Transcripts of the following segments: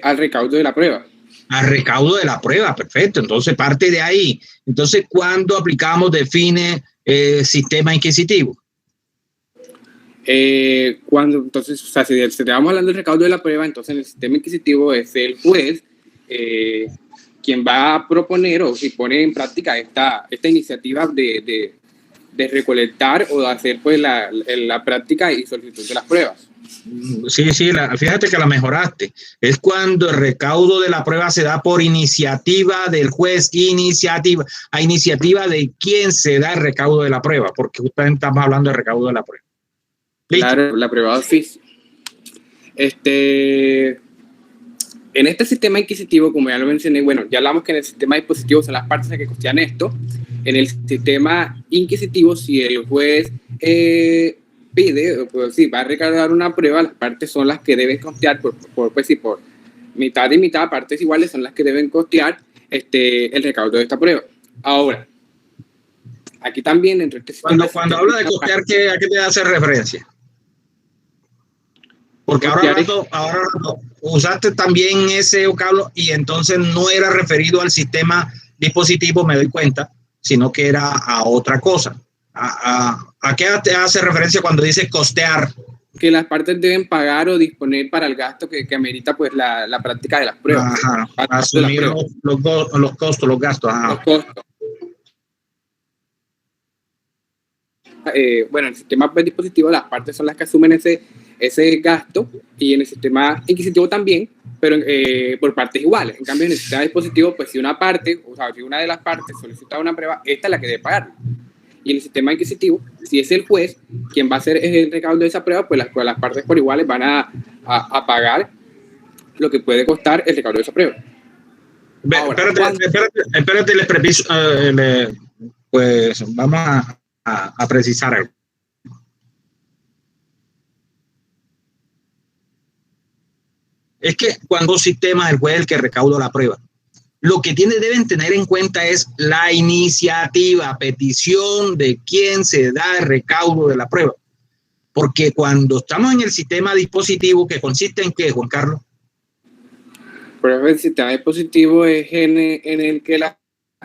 Al recaudo de la prueba. Al recaudo de la prueba, perfecto. Entonces parte de ahí. Entonces, ¿cuándo aplicamos de fines sistema inquisitivo? Entonces, o sea, si estamos hablando del recaudo de la prueba, entonces en el sistema inquisitivo es el juez quien va a proponer o si pone en práctica esta iniciativa de recolectar o de hacer pues la práctica y solicitud de las pruebas. Sí, fíjate que la mejoraste. Es cuando el recaudo de la prueba se da por iniciativa del juez, a iniciativa de quién se da el recaudo de la prueba, porque justamente estamos hablando del recaudo de la prueba. ¿Listo? Claro, la prueba de oficio. En este sistema inquisitivo, como ya lo mencioné, bueno, ya hablamos que en el sistema dispositivo son las partes que costean esto. En el sistema inquisitivo, si el juez pide, pues sí, va a recaudar una prueba, las partes son las que deben costear, por mitad y mitad, partes iguales son las que deben costear el recaudo de esta prueba. Ahora, aquí también dentro de este sistema... Cuando habla de costear, ¿a qué te hace referencia? Porque ahora usaste también ese vocablo y entonces no era referido al sistema dispositivo, me doy cuenta, sino que era a otra cosa. ¿A qué te hace referencia cuando dices costear? Que las partes deben pagar o disponer para el gasto que amerita pues la práctica de las pruebas. Ajá, asumir los costos, los gastos. Ajá. Los costos. Bueno, en el sistema dispositivo las partes son las que asumen ese gasto y en el sistema inquisitivo también, pero por partes iguales. En cambio, en el sistema dispositivo, pues si una parte, o sea, si una de las partes solicita una prueba, esta es la que debe pagar. Y en el sistema inquisitivo, si es el juez quien va a hacer el recaudo de esa prueba, pues las partes por iguales van a pagar lo que puede costar el recaudo de esa prueba. Ahora, espérate, les preciso, pues vamos a precisar algo. Es que cuando sistema el juez el que recauda la prueba, lo que deben tener en cuenta es la iniciativa, petición de quién se da el recaudo de la prueba. Porque cuando estamos en el sistema dispositivo, que consiste en ¿qué, Juan Carlos? Pero el sistema dispositivo es en el que las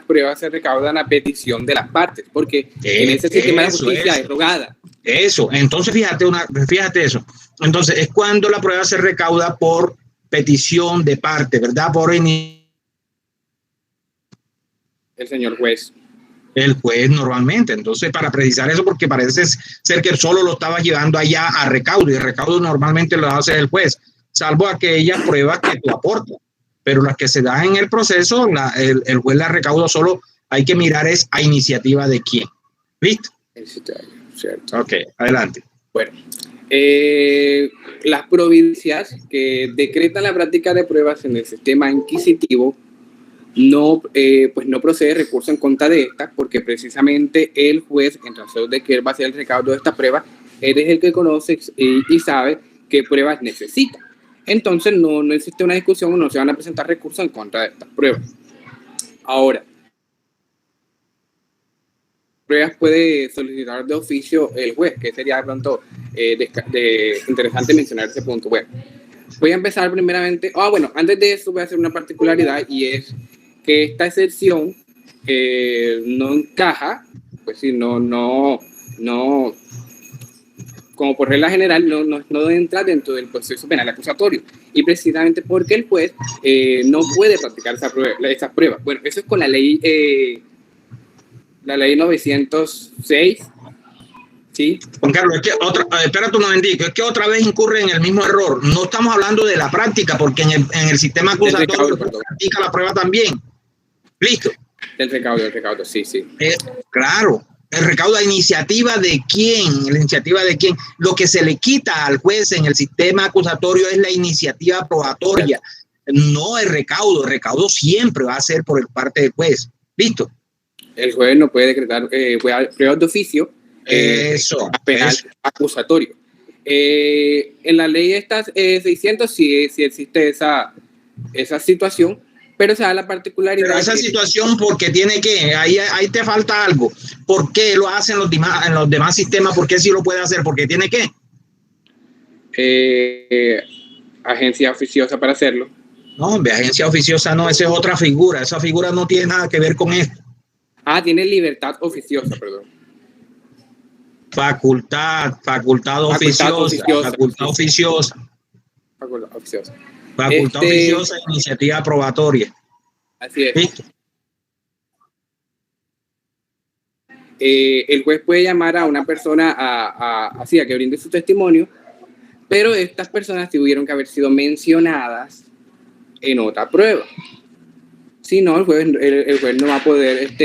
pruebas se recaudan a petición de las partes, porque en ese sistema de justicia es rogada. Eso, entonces fíjate eso. Entonces es cuando la prueba se recauda por petición de parte, ¿verdad? El señor juez. El juez normalmente. Entonces, para precisar eso, porque parece ser que solo lo estaba llevando allá a recaudo, y el recaudo normalmente lo hace el juez, salvo aquellas pruebas que tú aportas. Pero las que se dan en el proceso, el juez la recauda solo, hay que mirar es a iniciativa de quién. ¿Listo? Cierto. Ok, adelante. Bueno, las provincias que decretan la práctica de pruebas en el sistema inquisitivo pues no procede recurso en contra de esta, porque precisamente el juez, en razón de que él va a hacer el recaudo de esta prueba, él es el que conoce y sabe qué pruebas necesita. Entonces no existe una discusión o no se van a presentar recursos en contra de estas pruebas. Ahora, pruebas puede solicitar de oficio el juez, que sería de pronto interesante mencionar ese punto. Bueno, voy a empezar primeramente, antes de eso voy a hacer una particularidad, y es que esta excepción no encaja, pues sí, no, como por regla general, no entra dentro del proceso penal acusatorio, y precisamente porque el juez no puede practicar esas pruebas. Bueno, eso es con la ley 906, ¿sí? Juan Carlos, es que espérate un momentico, es que otra vez incurre en el mismo error. No estamos hablando de la práctica, porque en el sistema acusatorio se practica la prueba también. ¿Listo? El recaudo, sí. Claro, el recaudo a iniciativa de quién, Lo que se le quita al juez en el sistema acusatorio es la iniciativa probatoria, no el recaudo. El recaudo siempre va a ser por parte del juez. ¿Listo? El juez no puede decretar pruebas de oficio penal acusatorio. En la ley estas 600 sí existe esa situación, pero se da la particularidad. Pero esa situación, porque tiene que, ahí te falta algo. ¿Por qué lo hacen en los demás sistemas? ¿Por qué sí lo puede hacer? Porque tiene que. agencia oficiosa para hacerlo. No, hombre, agencia oficiosa no, esa es otra figura. Esa figura no tiene nada que ver con esto. Ah, tiene libertad oficiosa, perdón. Facultad oficiosa. Facultad oficiosa. Facultad oficiosa, iniciativa probatoria. Así es. ¿Listo? El juez puede llamar a una persona a que brinde su testimonio, pero estas personas tuvieron que haber sido mencionadas en otra prueba. Si no, el juez no va a poder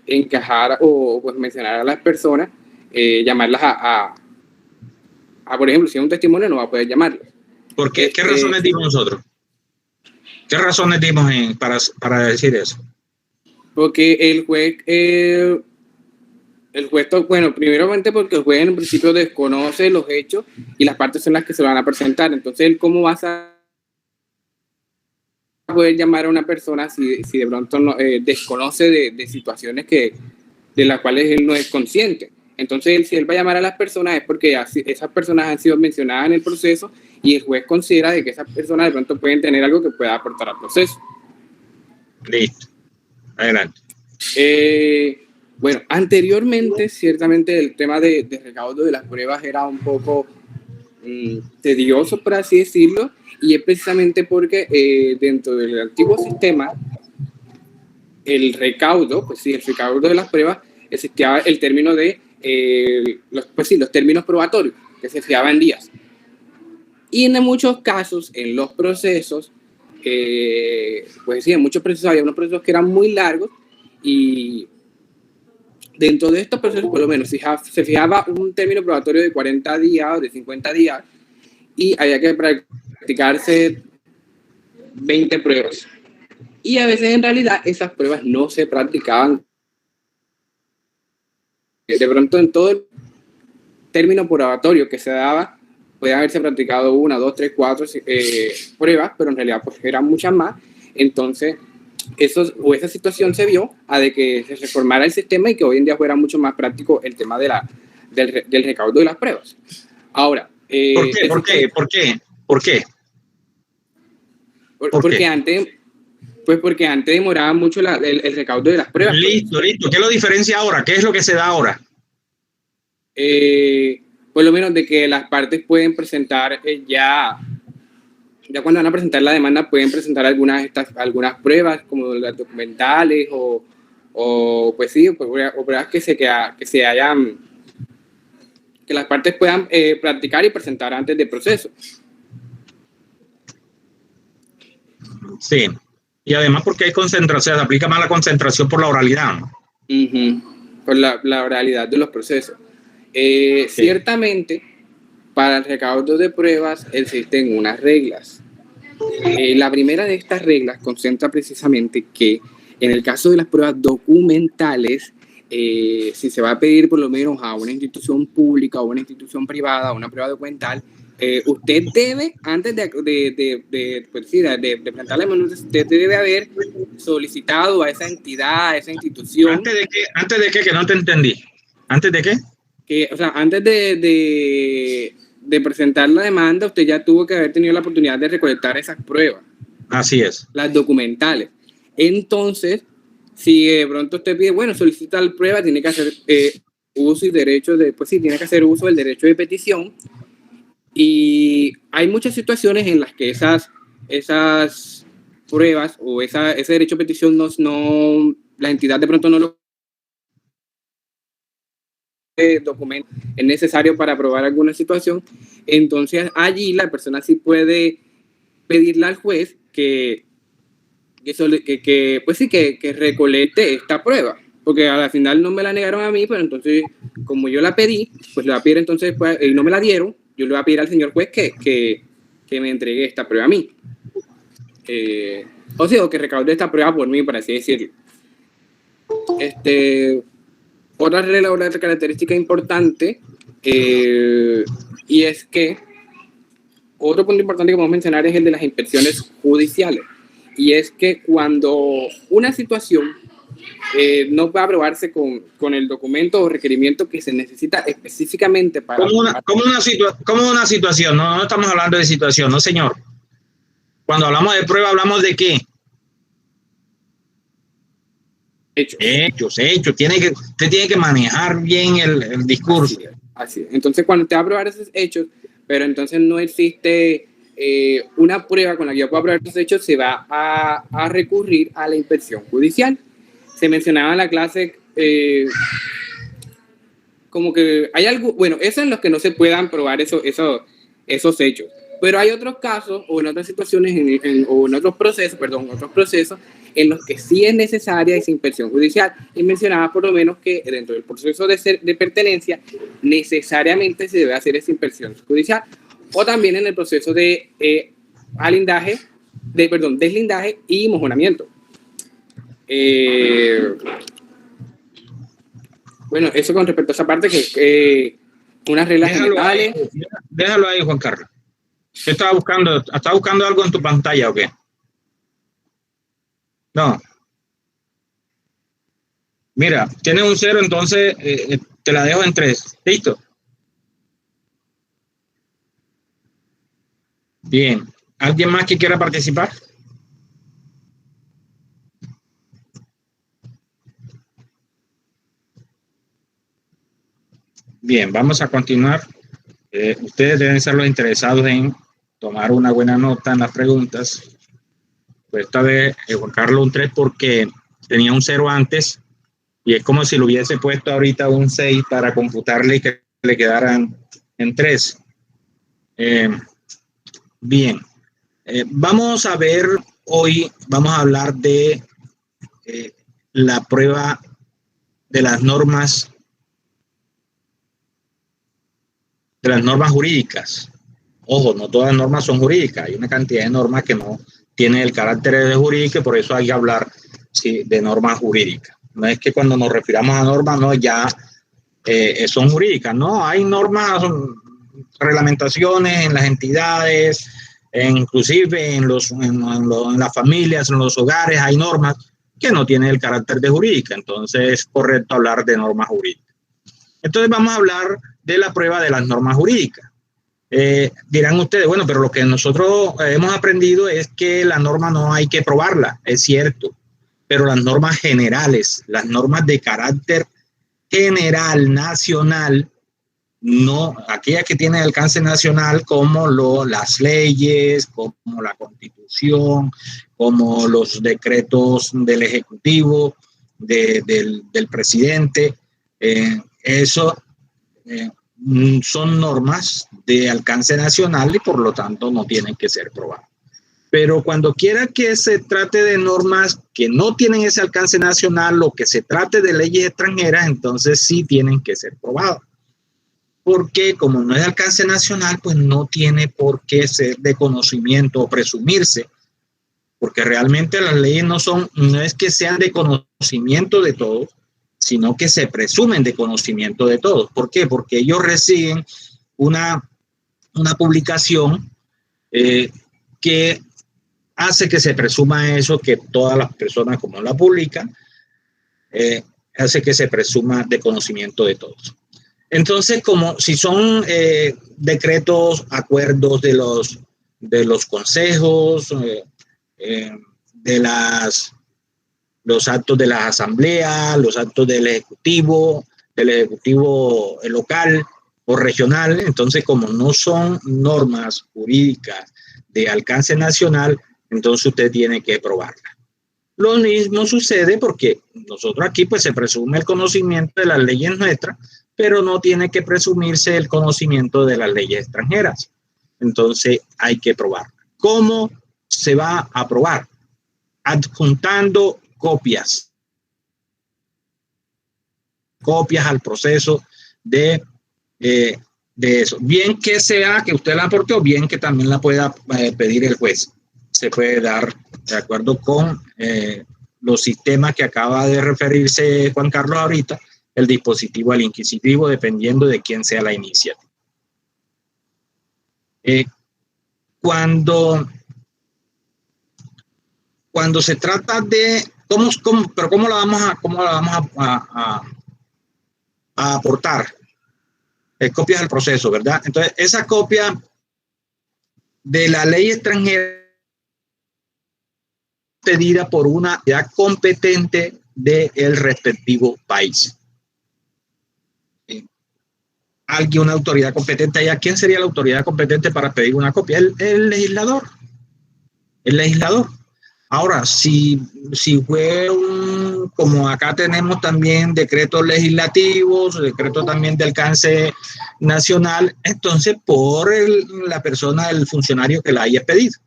encajar o pues, mencionar a las personas, llamarlas por ejemplo, si es un testimonio, no va a poder llamarlas. ¿Por qué? ¿Qué razones dimos nosotros? ¿Qué razones dimos para decir eso? Porque el juez, bueno, primeramente porque el juez en principio desconoce los hechos y las partes son las que se van a presentar. Entonces, ¿cómo vas a poder llamar a una persona si de pronto no, desconoce de situaciones de las cuales él no es consciente? Entonces, si él va a llamar a las personas es porque esas personas han sido mencionadas en el proceso y el juez considera de que esas personas de pronto pueden tener algo que pueda aportar al proceso. Listo. Adelante. Bueno, anteriormente, ciertamente, el tema de recaudo de las pruebas era un poco tedioso, por así decirlo, y es precisamente porque dentro del antiguo sistema, el recaudo, pues sí, el recaudo de las pruebas, existía el término de los términos probatorios, que se fijaban en días. Y en muchos casos, en los procesos, pues sí, en muchos procesos había unos procesos que eran muy largos y dentro de estos procesos, por lo menos, se fijaba un término probatorio de 40 días o de 50 días y había que practicarse 20 pruebas. Y a veces, en realidad, esas pruebas no se practicaban. De pronto, en todo el término probatorio que se daba, puede haberse practicado 1, 2, 3, 4 pruebas, pero en realidad pues, eran muchas más. Entonces, esa situación se vio a de que se reformara el sistema y que hoy en día fuera mucho más práctico el tema del recaudo de las pruebas. Ahora, ¿Por qué? Porque antes demoraba mucho el recaudo de las pruebas. Listo. ¿Qué lo diferencia ahora? ¿Qué es lo que se da ahora? Por lo menos de que las partes pueden presentar ya cuando van a presentar la demanda pueden presentar algunas pruebas como las documentales o pues sí, o pruebas que las partes puedan practicar y presentar antes del proceso. Sí, y además porque hay concentración, se aplica más la concentración por la oralidad, ¿no? Por la oralidad de los procesos. Sí. Ciertamente, para el recaudo de pruebas existen unas reglas. La primera de estas reglas concentra precisamente que en el caso de las pruebas documentales, si se va a pedir por lo menos a una institución pública o una institución privada una prueba documental, usted debe, antes de presentar la denuncia, usted debe haber solicitado a esa entidad, a esa institución. ¿Antes de qué? Que no te entendí. ¿Antes de qué? O sea, antes de presentar la demanda, usted ya tuvo que haber tenido la oportunidad de recolectar esas pruebas. Así es. Las documentales. Entonces, si de pronto usted pide, bueno, solicita la prueba, tiene que hacer uso y derecho tiene que hacer uso del derecho de petición. Y hay muchas situaciones en las que esas pruebas o ese derecho de petición la entidad de pronto no lo documento es necesario para aprobar alguna situación. Entonces allí la persona sí puede pedirle al juez que recolecte esta prueba, porque al final no me la negaron a mí, pero entonces como yo la pedí, pues le voy a pedir entonces y no me la dieron, yo le voy a pedir al señor juez que me entregue esta prueba a mí, o que recaude esta prueba por mí, por así decirlo. Otra regla, otra característica importante, y es que otro punto importante que podemos mencionar es el de las inspecciones judiciales. Y es que cuando una situación no va a aprobarse con el documento o requerimiento que se necesita específicamente para... ¿Cómo una situación? No, no estamos hablando de situación, no señor. Cuando hablamos de prueba, ¿hablamos de qué? Hechos. Usted tiene que manejar bien el discurso. Así es. Entonces, cuando te va a aprobar esos hechos, pero entonces no existe una prueba con la que yo pueda probar esos hechos, se va a recurrir a la inspección judicial. Se mencionaba en la clase como que hay algo, bueno, eso en los que no se puedan probar esos hechos. Pero hay otros casos o en otras situaciones o en otros procesos, en los que sí es necesaria esa inspección judicial. Y mencionaba por lo menos que dentro del proceso de pertenencia necesariamente se debe hacer esa inspección judicial. O también en el proceso de deslindaje y mojonamiento. Bueno, eso con respecto a esa parte que unas reglas generales. Déjalo ahí, Juan Carlos. ¿Qué estaba buscando? ¿Estás buscando algo en tu pantalla o qué? No. Mira, tienes un 0, entonces te la dejo en 3. ¿Listo? Bien. ¿Alguien más que quiera participar? Bien, vamos a continuar. Ustedes deben ser los interesados en tomar una buena nota en las preguntas. Pues esta vez Juan Carlos un 3 porque tenía un 0 antes y es como si lo hubiese puesto ahorita un 6 para computarle y que le quedaran en 3. Bien, vamos a ver hoy, vamos a hablar de la prueba de las normas jurídicas. Ojo, no todas las normas son jurídicas, hay una cantidad de normas que no tienen el carácter de jurídica y por eso hay que hablar de normas jurídicas. No es que cuando nos refiramos a normas, no, ya son jurídicas, no, hay normas, reglamentaciones en las entidades, inclusive en las familias, en los hogares, hay normas que no tienen el carácter de jurídica, entonces es correcto hablar de normas jurídicas. Entonces vamos a hablar de la prueba de las normas jurídicas. Dirán ustedes, bueno, pero lo que nosotros hemos aprendido es que la norma no hay que probarla, es cierto, pero las normas generales, las normas de carácter general, nacional, no, aquellas que tienen alcance nacional como las leyes, como la Constitución, como los decretos del Ejecutivo, del presidente, eso son normas de alcance nacional y por lo tanto no tienen que ser probadas. Pero cuando quiera que se trate de normas que no tienen ese alcance nacional o que se trate de leyes extranjeras, entonces sí tienen que ser probadas. Porque como no es de alcance nacional, pues no tiene por qué ser de conocimiento o presumirse, porque realmente las leyes no es que sean de conocimiento de todos, sino que se presumen de conocimiento de todos. ¿Por qué? Porque ellos reciben una publicación que hace que se presuma eso, que todas las personas como la publican, hace que se presuma de conocimiento de todos. Entonces, como si son decretos, acuerdos de los consejos, los actos de las asambleas, los actos del ejecutivo local o regional, entonces como no son normas jurídicas de alcance nacional, entonces usted tiene que probarla. Lo mismo sucede porque nosotros aquí pues se presume el conocimiento de las leyes nuestras, pero no tiene que presumirse el conocimiento de las leyes extranjeras. Entonces hay que probarla. ¿Cómo se va a probar? Adjuntando copias al proceso de eso. Bien que sea que usted la aporte o bien que también la pueda pedir el juez. Se puede dar de acuerdo con los sistemas que acaba de referirse Juan Carlos ahorita, el dispositivo al inquisitivo, dependiendo de quién sea la iniciativa. Cuando se trata de pero cómo la vamos a aportar? Copias del proceso, ¿verdad? Entonces, esa copia de la ley extranjera pedida por una autoridad competente del respectivo país. Alguien, una autoridad competente allá. ¿Quién sería la autoridad competente para pedir una copia? El legislador. El legislador. Ahora, si fue como acá tenemos también decretos legislativos, decretos también de alcance nacional, entonces por la persona, el funcionario que la haya expedido,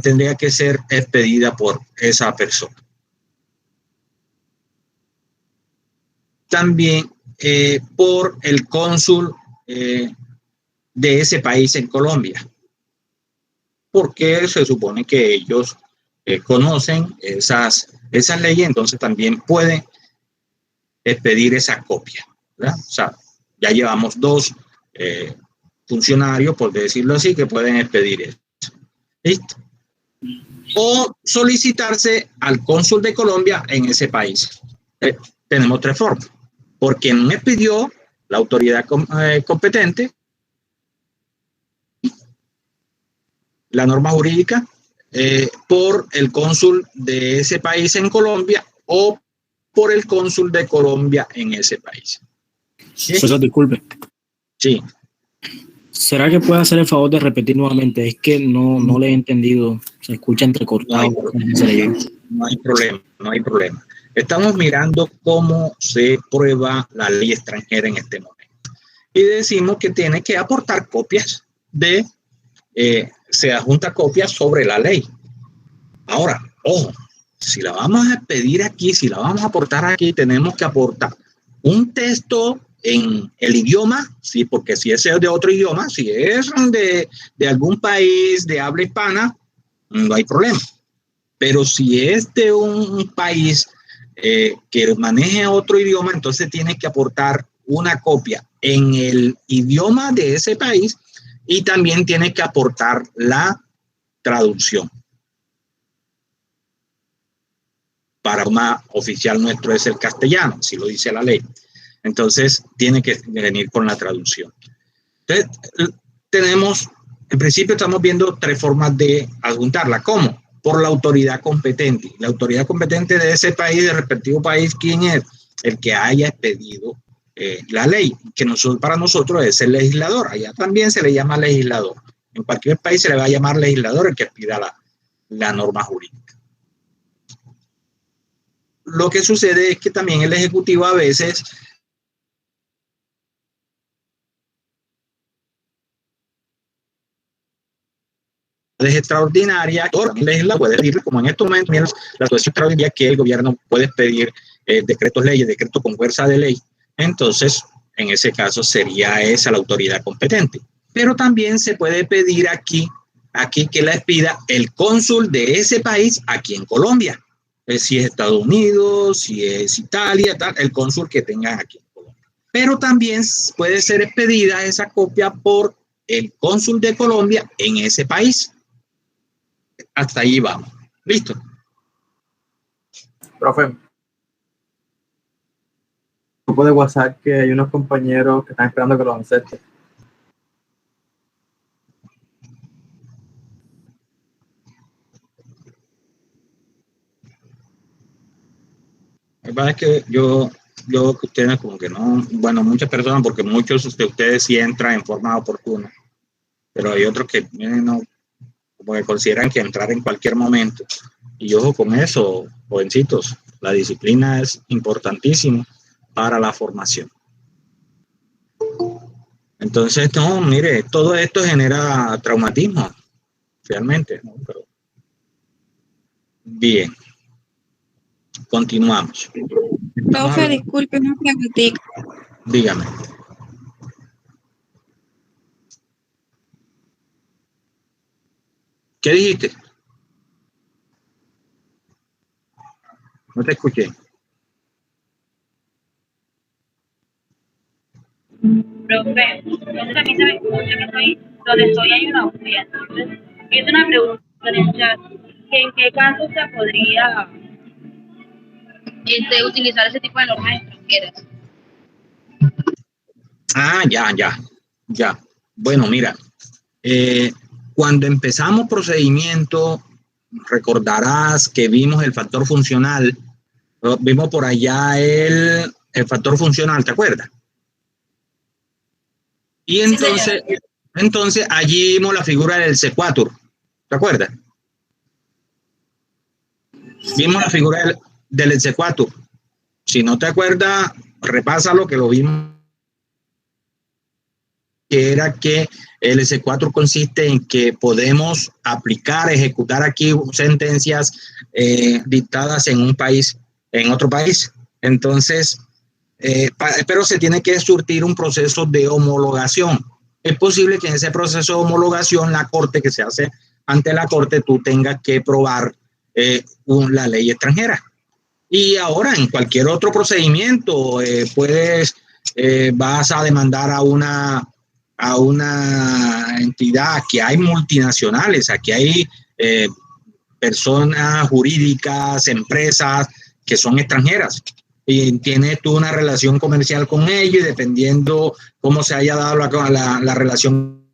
tendría que ser expedida por esa persona. También por el cónsul de ese país en Colombia, porque se supone que ellos conocen esas leyes, entonces también pueden expedir esa copia, ¿verdad? O sea, ya llevamos 2 funcionarios, por decirlo así, que pueden expedir eso. ¿Listo? O solicitarse al cónsul de Colombia en ese país. Tenemos 3 formas. Por quien expidió la autoridad competente, la norma jurídica, por el cónsul de ese país en Colombia o por el cónsul de Colombia en ese país. ¿Sí? Profesor, disculpe. Sí. ¿Será que puede hacer el favor de repetir nuevamente? Es que no le he entendido. Se escucha entrecortado. No hay problema. Estamos mirando cómo se prueba la ley extranjera en este momento. Y decimos que tiene que aportar copias se adjunta copias sobre la ley. Ahora, ojo, si la vamos a pedir aquí, si la vamos a aportar aquí, tenemos que aportar un texto en el idioma, sí, porque si es de otro idioma, si es de algún país de habla hispana, no hay problema. Pero si es de un país que maneje otro idioma, entonces tiene que aportar una copia en el idioma de ese país y también tiene que aportar la traducción. Para una oficial nuestro es el castellano, así lo dice la ley. Entonces, tiene que venir con la traducción. Entonces, en principio estamos viendo 3 formas de adjuntarla. ¿Cómo? Por la autoridad competente. La autoridad competente de ese país, del respectivo país, ¿quién es? El que haya expedido la ley, que para nosotros es el legislador. Allá también se le llama legislador. En cualquier país se le va a llamar legislador el que expida la norma jurídica. Lo que sucede es que también el Ejecutivo a veces es extraordinaria, el legislador puede pedir, como en estos momentos, la situación extraordinaria que el gobierno puede pedir decretos leyes, decretos con fuerza de ley. Entonces, en ese caso sería esa la autoridad competente. Pero también se puede pedir aquí que la expida el cónsul de ese país aquí en Colombia. Si es Estados Unidos, si es Italia, tal, el cónsul que tengan aquí en Colombia. Pero también puede ser expedida esa copia por el cónsul de Colombia en ese país. Hasta ahí vamos. ¿Listo? Profe, grupo de WhatsApp que hay unos compañeros que están esperando que los acepte. La verdad es que yo que ustedes como que no, bueno, muchas personas, porque muchos de ustedes sí entran en forma oportuna, pero hay otros que no, como que consideran que entrar en cualquier momento. Y ojo con eso, jovencitos, la disciplina es importantísima para la formación. Entonces, no, mire, todo esto genera traumatismo, realmente, ¿no? Pero, bien, continuamos. Profe, disculpe una preguntita. Dígame. ¿Qué dijiste? No te escuché. Profe, entonces a mí se me escucha que estoy donde estoy hay una audiencia. Entonces, hice una pregunta en el chat, que en qué caso se podría utilizar ese tipo de normas extranjeras. Ya. Bueno, mira, cuando empezamos procedimiento, recordarás que vimos el factor funcional, vimos por allá el factor funcional, ¿te acuerdas? Y entonces allí vimos la figura del sequatur, ¿te acuerdas? Vimos la figura del sequatur. Si no te acuerdas, repásalo, que lo vimos, que era que el S4 consiste en que podemos ejecutar aquí sentencias dictadas en un país, en otro país. Entonces, pero se tiene que surtir un proceso de homologación. Es posible que en ese proceso de homologación, la corte, que se hace ante la corte, tú tengas que probar la ley extranjera. Y ahora, en cualquier otro procedimiento, vas a demandar a una entidad. Aquí hay multinacionales, aquí hay personas jurídicas, empresas que son extranjeras, y tienes tú una relación comercial con ellos, y dependiendo cómo se haya dado la relación,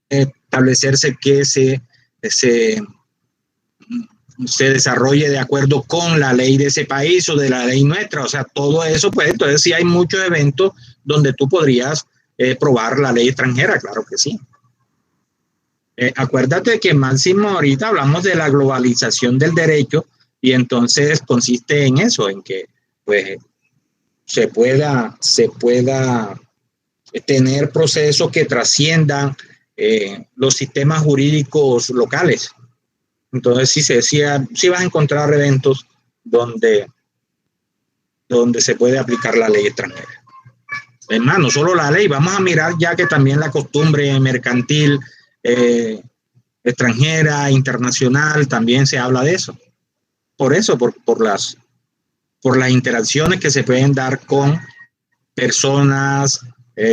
establecerse que se desarrolle de acuerdo con la ley de ese país o de la ley nuestra. O sea, todo eso, pues, entonces sí hay muchos eventos donde tú podrías probar la ley extranjera, claro que sí. Acuérdate que máximo ahorita hablamos de la globalización del derecho, y entonces consiste en eso, en que pues se pueda tener procesos que trasciendan los sistemas jurídicos locales. Entonces sí vas a encontrar eventos donde se puede aplicar la ley extranjera. Es más, no solo la ley, vamos a mirar ya que también la costumbre mercantil extranjera, internacional, también se habla de eso. Por eso, por las interacciones que se pueden dar con personas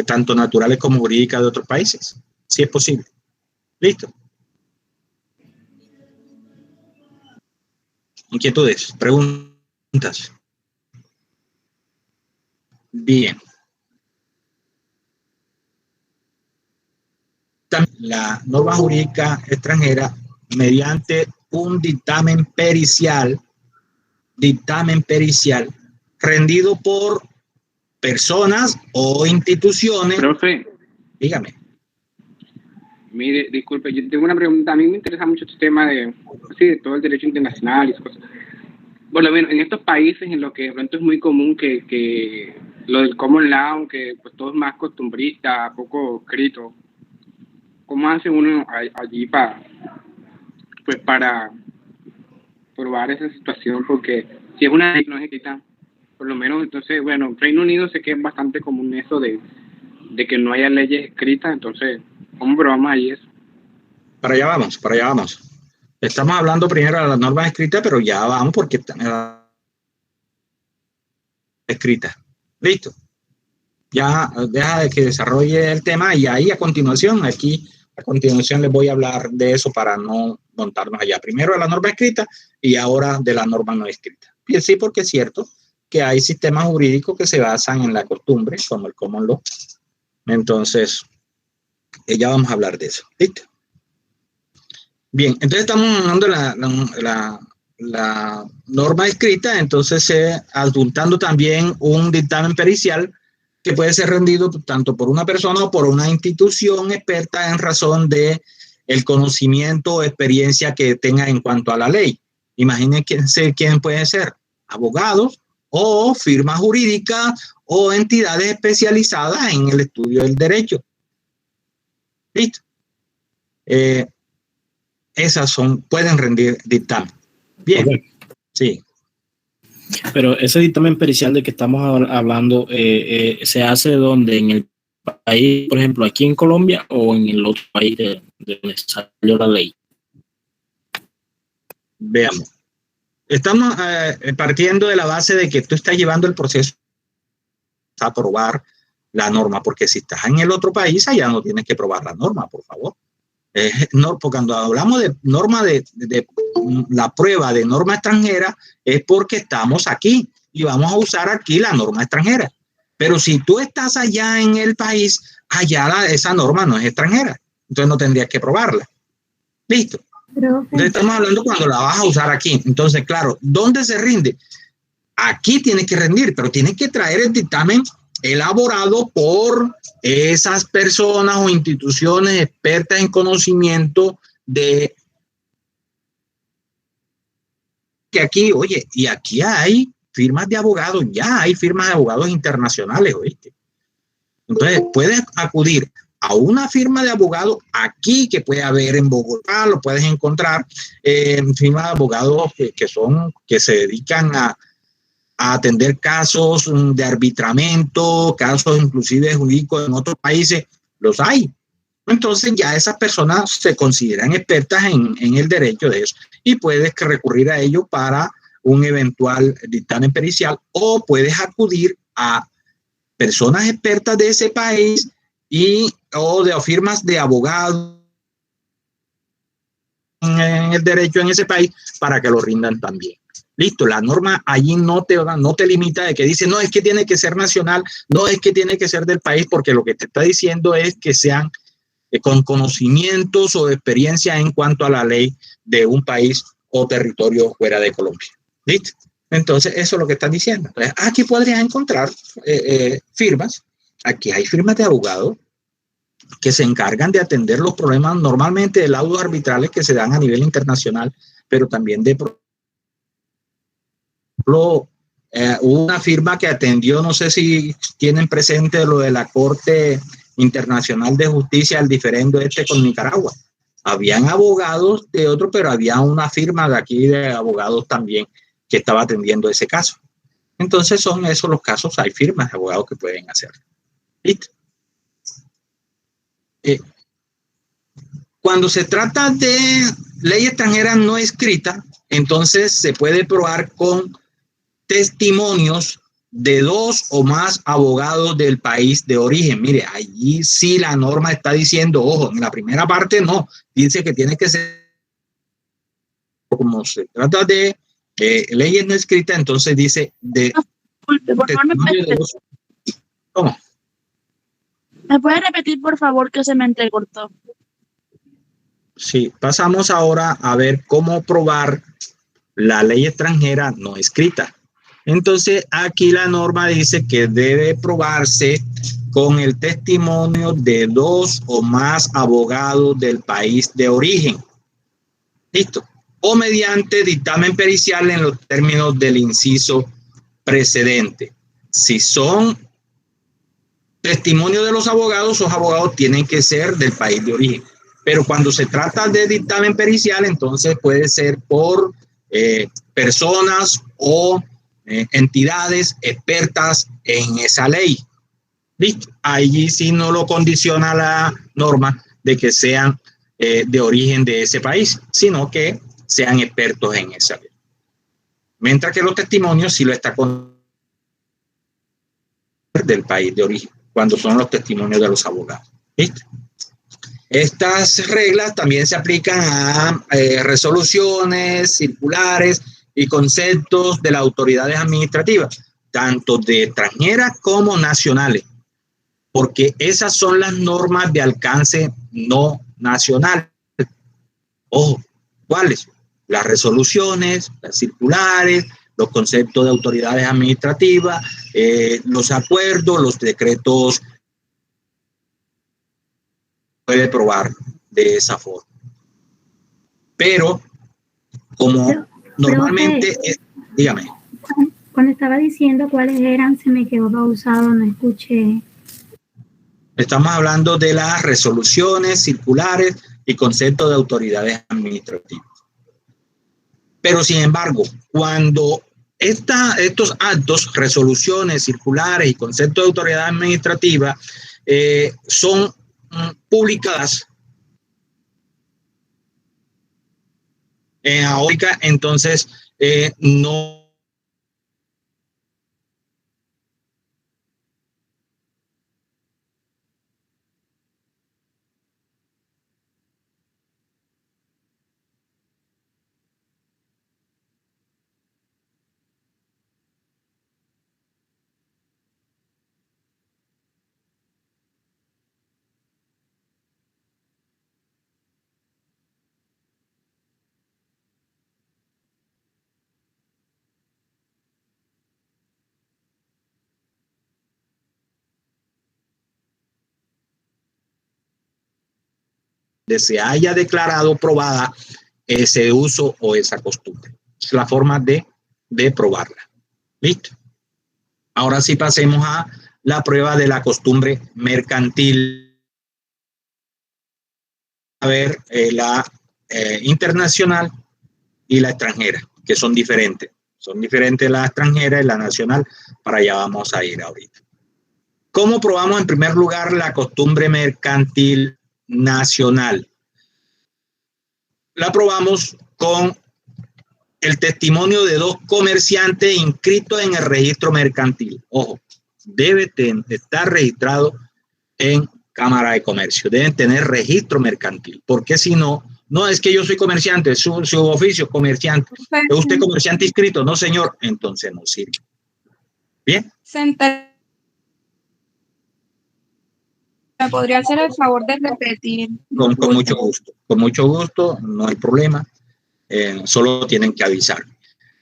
tanto naturales como jurídicas de otros países. Sí es posible. ¿Listo? ¿Inquietudes? ¿Preguntas? Bien. La norma jurídica extranjera, mediante un dictamen pericial rendido por personas o instituciones. Profe. Dígame. Mire, disculpe, yo tengo una pregunta. A mí me interesa mucho este tema de todo el derecho internacional y esas cosas. Por lo menos en estos países en los que de pronto es muy común que lo del common law, que pues todo es más costumbrista, poco escrito. ¿Cómo hace uno allí para probar esa situación? Porque si es una ley no es escrita, por lo menos, entonces, bueno, Reino Unido sé que es bastante común eso de que no haya leyes escritas. Entonces, ¿cómo probamos ahí eso? Para allá vamos. Estamos hablando primero de las normas escritas, pero ya vamos porque están escritas. Listo. Ya deja de que desarrolle el tema, y ahí a continuación les voy a hablar de eso para no montarnos allá. Primero de la norma escrita y ahora de la norma no escrita. Y sí, porque es cierto que hay sistemas jurídicos que se basan en la costumbre, como el common law. Entonces, ya vamos a hablar de eso. ¿Listo? Bien, entonces estamos hablando de la norma escrita, entonces adjuntando también un dictamen pericial que puede ser rendido tanto por una persona o por una institución experta en razón de el conocimiento o experiencia que tenga en cuanto a la ley. Imagínense quién pueden ser: abogados o firmas jurídicas o entidades especializadas en el estudio del derecho. ¿Listo? Esas pueden rendir dictamen. Bien, okay. Sí. Pero ese dictamen pericial de que estamos hablando, ¿se hace donde? ¿En el país, por ejemplo, aquí en Colombia, o en el otro país de donde salió la ley? Veamos. Estamos partiendo de la base de que tú estás llevando el proceso a probar la norma, porque si estás en el otro país, allá no tienes que probar la norma, por favor. No, porque cuando hablamos de norma de la prueba de norma extranjera es porque estamos aquí y vamos a usar aquí la norma extranjera. Pero si tú estás allá en el país, allá esa norma no es extranjera. Entonces no tendrías que probarla. Listo. Entonces estamos hablando cuando la vas a usar aquí. Entonces, claro, ¿dónde se rinde? Aquí tienes que rendir, pero tienes que traer el dictamen elaborado por esas personas o instituciones expertas en conocimiento de que aquí, oye, y aquí hay firmas de abogados, ya hay firmas de abogados internacionales, ¿oíste? Entonces, puedes acudir a una firma de abogados aquí que puede haber en Bogotá, lo puedes encontrar en firmas de abogados que se dedican a atender casos de arbitramiento, casos inclusive jurídicos en otros países, los hay. Entonces ya esas personas se consideran expertas en el derecho de eso y puedes recurrir a ello para un eventual dictamen pericial o puedes acudir a personas expertas de ese país o de firmas de abogados en el derecho en ese país para que lo rindan también. Listo, la norma allí no te limita de que dice, no, es que tiene que ser nacional, no es que tiene que ser del país, porque lo que te está diciendo es que sean con conocimientos o experiencia en cuanto a la ley de un país o territorio fuera de Colombia. ¿Listo? Entonces, eso es lo que están diciendo. Entonces, aquí podrías encontrar firmas, aquí hay firmas de abogados que se encargan de atender los problemas normalmente de laudos arbitrales que se dan a nivel internacional, pero también de una firma que atendió, no sé si tienen presente lo de la Corte Internacional de Justicia, el diferendo con Nicaragua. Habían abogados de otro, pero había una firma de aquí de abogados también que estaba atendiendo ese caso. Entonces son esos los casos, hay firmas de abogados que pueden hacer. ¿Listo? Cuando se trata de ley extranjera no escrita, entonces se puede probar con testimonios de 2 o más abogados del país de origen. Mire, allí sí la norma está diciendo, ojo, en la primera parte no, dice que tiene que ser, como se trata de leyes no escritas, entonces dice de... ¿Cómo? ¿Me puede repetir, por favor, que se me entrecortó? Sí, pasamos ahora a ver cómo probar la ley extranjera no escrita. Entonces, aquí la norma dice que debe probarse con el testimonio de 2 o más abogados del país de origen. Listo. O mediante dictamen pericial en los términos del inciso precedente. Si son testimonios de los abogados tienen que ser del país de origen. Pero cuando se trata de dictamen pericial, entonces puede ser por personas o entidades expertas en esa ley. ¿Listo? Allí sí no lo condiciona la norma de que sean de origen de ese país, sino que sean expertos en esa ley. Mientras que los testimonios sí lo está con del país de origen, cuando son los testimonios de los abogados. ¿Listo? Estas reglas también se aplican a resoluciones, circulares y conceptos de las autoridades administrativas, tanto de extranjeras como nacionales, porque esas son las normas de alcance no nacional. Ojo, ¿cuáles? Las resoluciones, las circulares, los conceptos de autoridades administrativas, los acuerdos, los decretos. Puede probar de esa forma. Pero, como normalmente, dígame. Cuando estaba diciendo cuáles eran, se me quedó pausado, no escuché. Estamos hablando de las resoluciones, circulares y conceptos de autoridades administrativas. Pero, sin embargo, cuando estos actos, resoluciones, circulares y conceptos de autoridad administrativa son publicadas en AOICA, entonces no se haya declarado probada ese uso o esa costumbre. Es la forma de probarla. ¿Listo? Ahora sí pasemos a la prueba de la costumbre mercantil. A ver, la internacional y la extranjera, que son diferentes. Son diferentes la extranjera y la nacional. Para allá vamos a ir ahorita. ¿Cómo probamos en primer lugar la costumbre mercantil nacional? La probamos con el testimonio de 2 comerciantes inscritos en el registro mercantil. Ojo, debe estar registrado en Cámara de Comercio. Deben tener registro mercantil, porque si no, no es que yo soy comerciante, su oficio comerciante. ¿Es usted comerciante inscrito? No, señor. Entonces no sirve. Bien. ¿Me podría hacer el favor de repetir? Con mucho gusto, no hay problema. Solo tienen que avisar.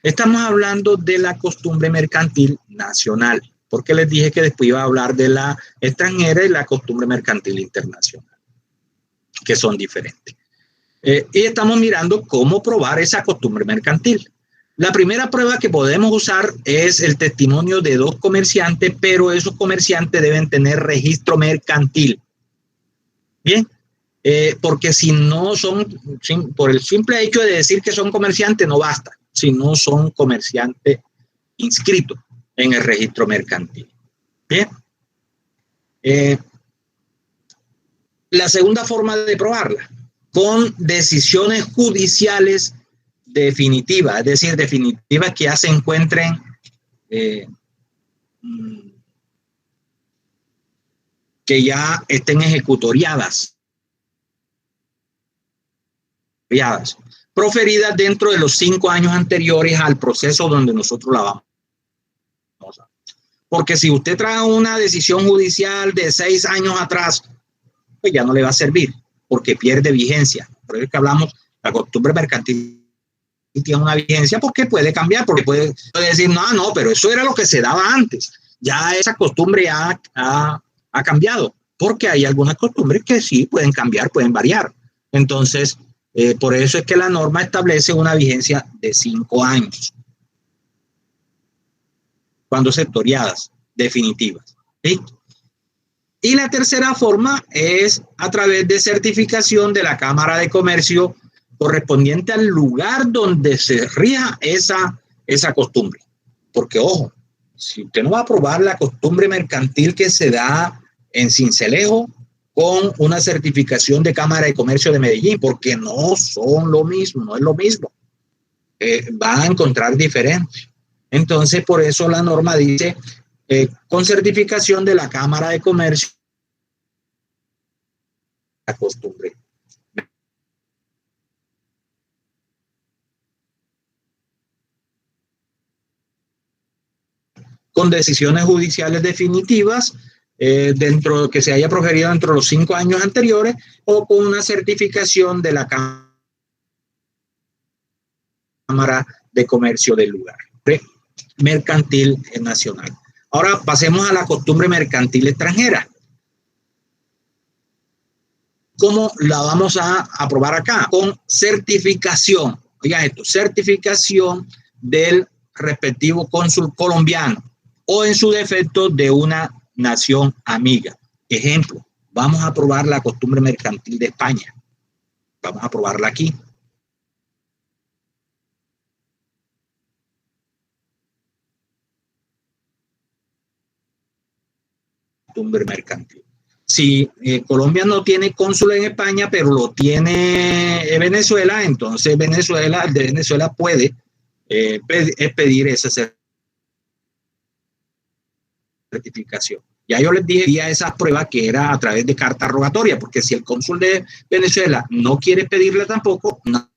Estamos hablando de la costumbre mercantil nacional, porque les dije que después iba a hablar de la extranjera y la costumbre mercantil internacional, que son diferentes. Y estamos mirando cómo probar esa costumbre mercantil. La primera prueba que podemos usar es el testimonio de 2 comerciantes, pero esos comerciantes deben tener registro mercantil. Bien, porque si no son, por el simple hecho de decir que son comerciantes no basta, si no son comerciantes inscritos en el registro mercantil. Bien. La segunda forma de probarla, con decisiones judiciales definitivas, es decir, definitivas que ya se encuentren que ya estén ejecutoriadas, proferidas dentro de los 5 años anteriores al proceso donde nosotros la vamos a. Porque si usted trae una decisión judicial de 6 años atrás, pues ya no le va a servir, porque pierde vigencia. Por eso es que hablamos, la costumbre mercantil tiene una vigencia porque puede cambiar, porque puede decir, no, pero eso era lo que se daba antes. Ya esa costumbre ha cambiado, porque hay algunas costumbres que sí pueden cambiar, pueden variar. Entonces, por eso es que la norma establece una vigencia de 5 años. Cuando sectoriadas, definitivas. ¿Sí? Y la tercera forma es a través de certificación de la Cámara de Comercio correspondiente al lugar donde se rija esa costumbre. Porque, ojo, si usted no va a probar la costumbre mercantil que se da en Sincelejo con una certificación de Cámara de Comercio de Medellín, porque no son lo mismo, no es lo mismo. Va a encontrar diferencias. Entonces, por eso la norma dice, con certificación de la Cámara de Comercio, la costumbre. Con decisiones judiciales definitivas, dentro que se haya proferido dentro de los 5 años anteriores, o con una certificación de la Cámara de Comercio del lugar. Mercantil nacional. Ahora pasemos a la costumbre mercantil extranjera. ¿Cómo la vamos a aprobar acá? Con certificación. Oigan esto, certificación del respectivo cónsul colombiano o en su defecto de una nación amiga. Ejemplo, vamos a aprobar la costumbre mercantil de España. Vamos a aprobarla aquí. Costumbre mercantil. Si Colombia no tiene cónsul en España, pero lo tiene Venezuela, entonces Venezuela puede pedir esa certificación. Ya yo les dije a esas pruebas que era a través de carta rogatoria, porque si el cónsul de Venezuela no quiere pedirla tampoco, nada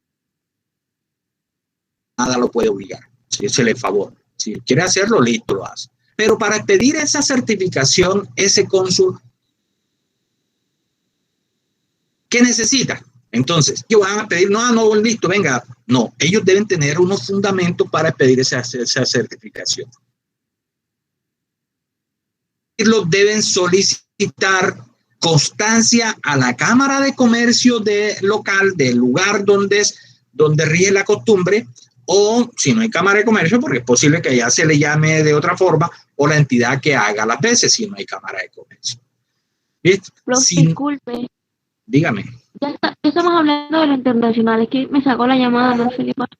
lo puede obligar. Si se le favor. Si quiere hacerlo, listo, lo hace. Pero para pedir esa certificación, ese cónsul, ¿qué necesita? Entonces, ¿qué van a pedir? No, listo, venga. No, ellos deben tener unos fundamentos para pedir esa certificación. Lo deben solicitar constancia a la Cámara de Comercio local del lugar donde rige la costumbre, o si no hay Cámara de Comercio, porque es posible que ya se le llame de otra forma, o la entidad que haga las veces si no hay Cámara de Comercio. ¿Listo? Disculpe, Dígame. ya estamos hablando de lo internacional, es que me sacó la llamada, no sé qué pasa.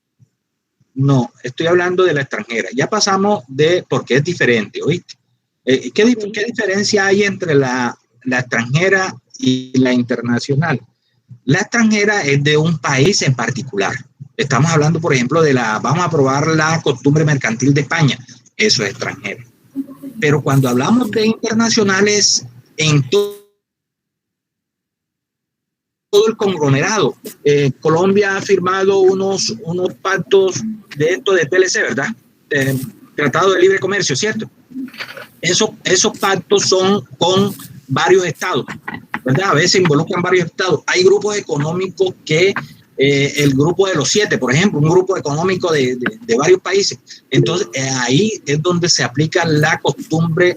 No, estoy hablando de la extranjera. Ya pasamos porque es diferente, ¿oíste? ¿Qué diferencia hay entre la extranjera y la internacional? La extranjera es de un país en particular. Estamos hablando, por ejemplo, vamos a probar la costumbre mercantil de España. Eso es extranjero. Pero cuando hablamos de internacionales, en todo el conglomerado. Colombia ha firmado unos pactos de TLC, ¿verdad? Tratado de Libre Comercio, ¿cierto? Esos pactos son con varios estados, ¿verdad? A veces involucran varios estados. Hay grupos económicos que el grupo de los 7, por ejemplo, un grupo económico de varios países. Entonces, ahí es donde se aplica la costumbre,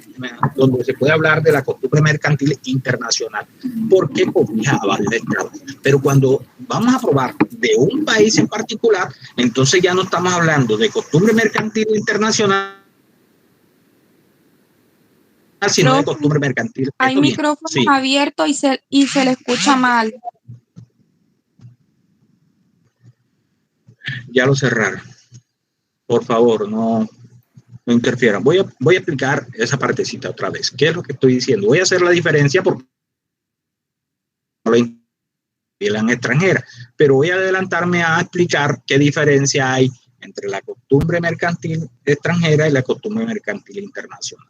donde se puede hablar de la costumbre mercantil internacional, porque cobija a varios estados. Pero cuando vamos a probar de un país en particular, entonces ya no estamos hablando de costumbre mercantil internacional, sino de costumbre mercantil. Hay micrófonos abiertos y se le escucha mal. Ya lo cerraron. Por favor, no interfieran. Voy a explicar esa partecita otra vez. ¿Qué es lo que estoy diciendo? Voy a hacer la diferencia porque la extranjera, pero voy a adelantarme a explicar qué diferencia hay entre la costumbre mercantil extranjera y la costumbre mercantil internacional.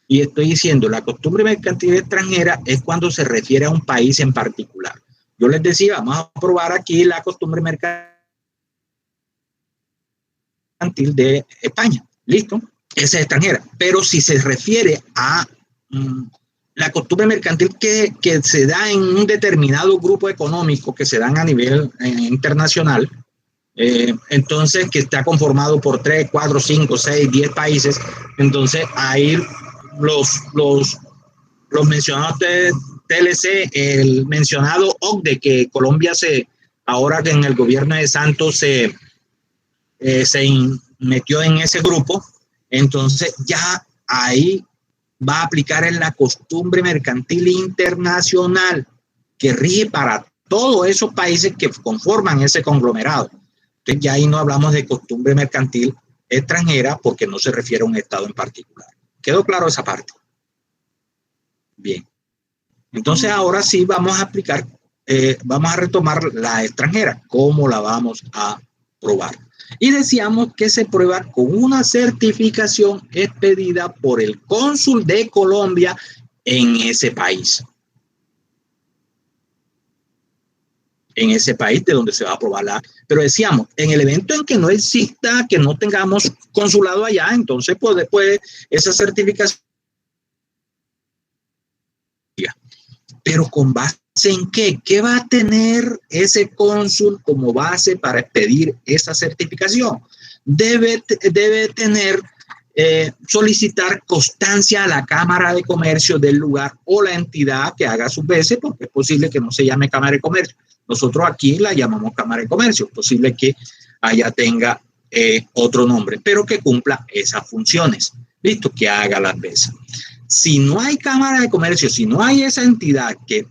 Y estoy diciendo, la costumbre mercantil extranjera es cuando se refiere a un país en particular. Yo les decía, vamos a probar aquí la costumbre mercantil de España. ¿Listo? Esa es extranjera. Pero si se refiere a la costumbre mercantil que se da en un determinado grupo económico que se dan a nivel internacional, entonces que está conformado por 3, 4, 5, 6, 10 países, entonces ahí los mencionados de TLC, el mencionado OCDE, que Colombia ahora que en el gobierno de Santos se metió en ese grupo, entonces ya ahí va a aplicar en la costumbre mercantil internacional que rige para todos esos países que conforman ese conglomerado. Entonces ya ahí no hablamos de costumbre mercantil extranjera porque no se refiere a un estado en particular. ¿Quedó claro esa parte? Bien. Entonces ahora sí vamos a aplicar, vamos a retomar la extranjera. ¿Cómo la vamos a probar? Y decíamos que se prueba con una certificación expedida por el cónsul de Colombia en ese país. En ese país de donde se va a probar pero decíamos, en el evento en que no exista, que no tengamos consulado allá, entonces pues después esa certificación. Pero con base en qué? ¿Qué va a tener ese cónsul como base para expedir esa certificación? Debe tener, solicitar constancia a la Cámara de Comercio del lugar o la entidad que haga sus veces, porque es posible que no se llame Cámara de Comercio. Nosotros aquí la llamamos Cámara de Comercio. Es posible que allá tenga otro nombre, pero que cumpla esas funciones. Listo, que haga las veces. Si no hay Cámara de Comercio, si no hay esa entidad que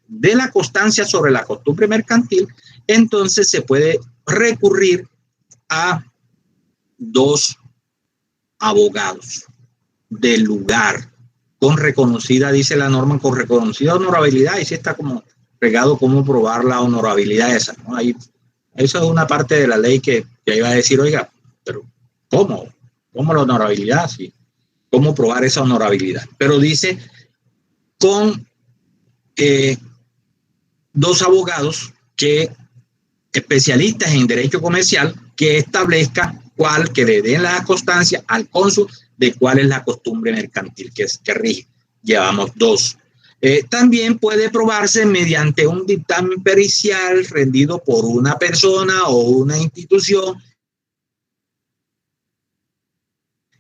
dé la constancia sobre la costumbre mercantil, entonces se puede recurrir a 2 abogados del lugar con reconocida, dice la norma, con reconocida honorabilidad, y si está como regado cómo probar la honorabilidad esa, ¿no? Ahí, eso es una parte de la ley que iba a decir, oiga, pero ¿cómo la honorabilidad? Sí. ¿Cómo probar esa honorabilidad? Pero dice con 2 abogados especialistas en derecho comercial que establezcan que le den la constancia al cónsul de cuál es la costumbre mercantil que rige. Llevamos 2. También puede probarse mediante un dictamen pericial rendido por una persona o una institución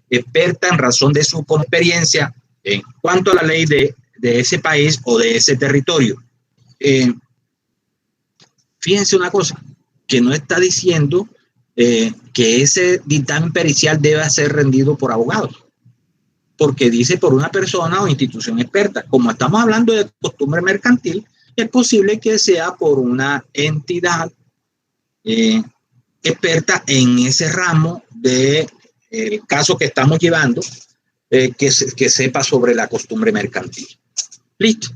experta en razón de su experiencia en cuanto a la ley de ese país o de ese territorio. Fíjense una cosa, que no está diciendo que ese dictamen pericial debe ser rendido por abogados, porque dice por una persona o institución experta. Como estamos hablando de costumbre mercantil, es posible que sea por una entidad experta en ese ramo del caso que estamos llevando, que sepa sobre la costumbre mercantil. Listo.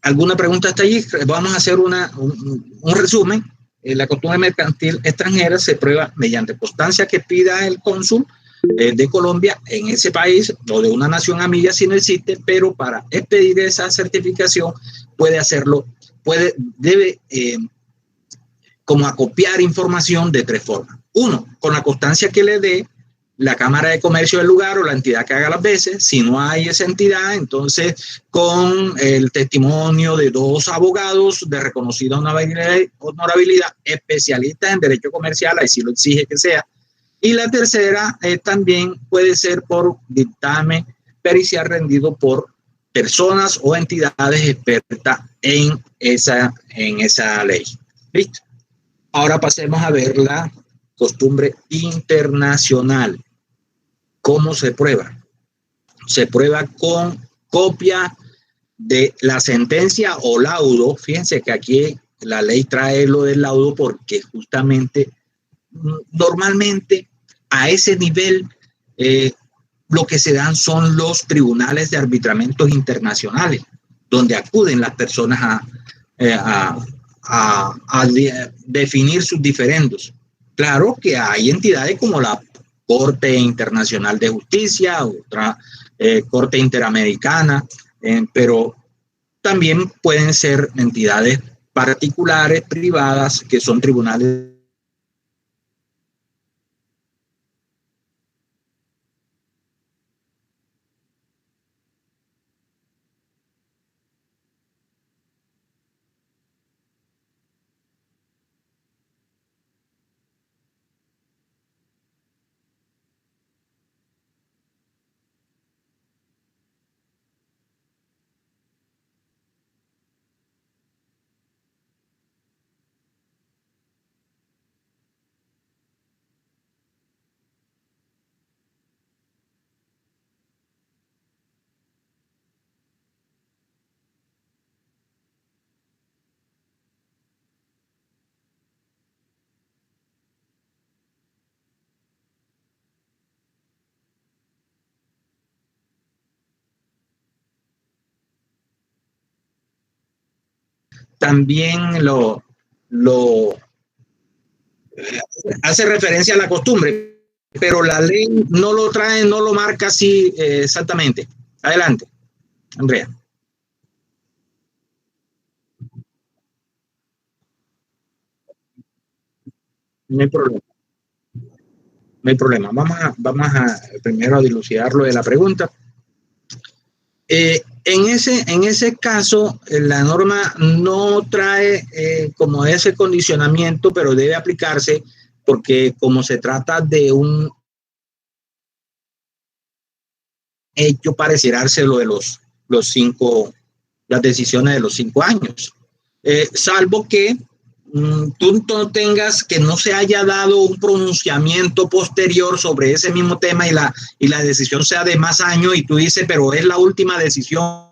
¿Alguna pregunta hasta allí? Vamos a hacer un resumen. La costumbre mercantil extranjera se prueba mediante constancia que pida el cónsul de Colombia en ese país o de una nación amiga si no existe, pero para expedir esa certificación puede hacerlo, debe como acopiar información de 3 formas. 1, con la constancia que le dé la Cámara de Comercio del lugar o la entidad que haga las veces. Si no hay esa entidad, entonces con el testimonio de 2 abogados de reconocida honorabilidad, especialistas en derecho comercial, ahí sí lo exige que sea. Y la tercera también puede ser por dictamen pericial rendido por personas o entidades expertas en esa ley. ¿Listo? Ahora pasemos a ver la costumbre internacional. ¿Cómo se prueba? Se prueba con copia de la sentencia o laudo. Fíjense que aquí la ley trae lo del laudo porque justamente normalmente a ese nivel lo que se dan son los tribunales de arbitramientos internacionales, donde acuden las personas a definir sus diferendos. Claro que hay entidades como la Corte Internacional de Justicia, otra Corte Interamericana, pero también pueden ser entidades particulares, privadas, que son tribunales. También hace referencia a la costumbre, pero la ley no lo trae, no lo marca así exactamente. Adelante, Andrea. No hay problema. No hay problema. Vamos a primero a dilucidar lo de la pregunta. En ese caso, la norma no trae como ese condicionamiento, pero debe aplicarse porque como se trata de un hecho pareciera lo de las decisiones de los 5 años. Salvo que tú no tengas, que no se haya dado un pronunciamiento posterior sobre ese mismo tema y la decisión sea de más años y tú dices, pero es la última decisión.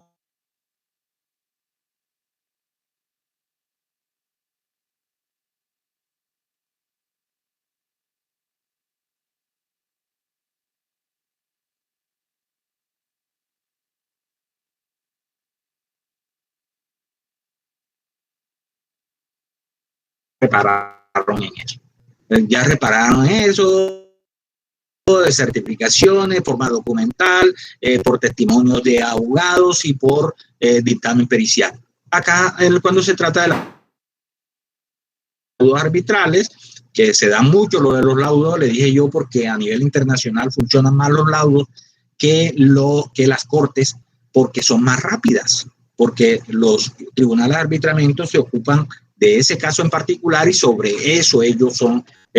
Repararon en eso. Ya repararon eso, de certificaciones, forma documental, por testimonios de abogados y por dictamen pericial. Acá, cuando se trata de laudos arbitrales, que se dan mucho lo de los laudos, le dije yo, porque a nivel internacional funcionan más los laudos que las cortes, porque son más rápidas, porque los tribunales de arbitramiento se ocupan de ese caso en particular y sobre eso es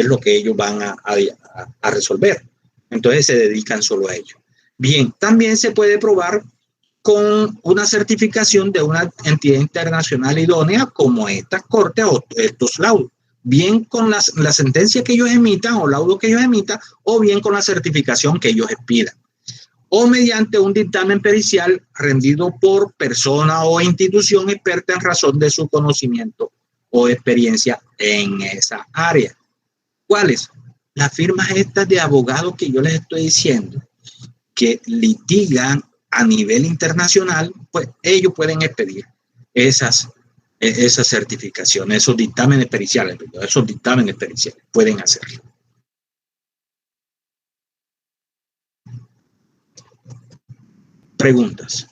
lo que ellos van a resolver. Entonces se dedican solo a ello. Bien, también se puede probar con una certificación de una entidad internacional idónea como estas cortes o estos laudos, bien con la sentencia que ellos emitan o laudo que ellos emitan, o bien con la certificación que ellos expidan, o mediante un dictamen pericial rendido por persona o institución experta en razón de su conocimiento o experiencia en esa área. ¿Cuáles? Las firmas estas de abogados que yo les estoy diciendo, que litigan a nivel internacional, pues ellos pueden expedir esas certificaciones, esos dictámenes periciales pueden hacerlo. Preguntas.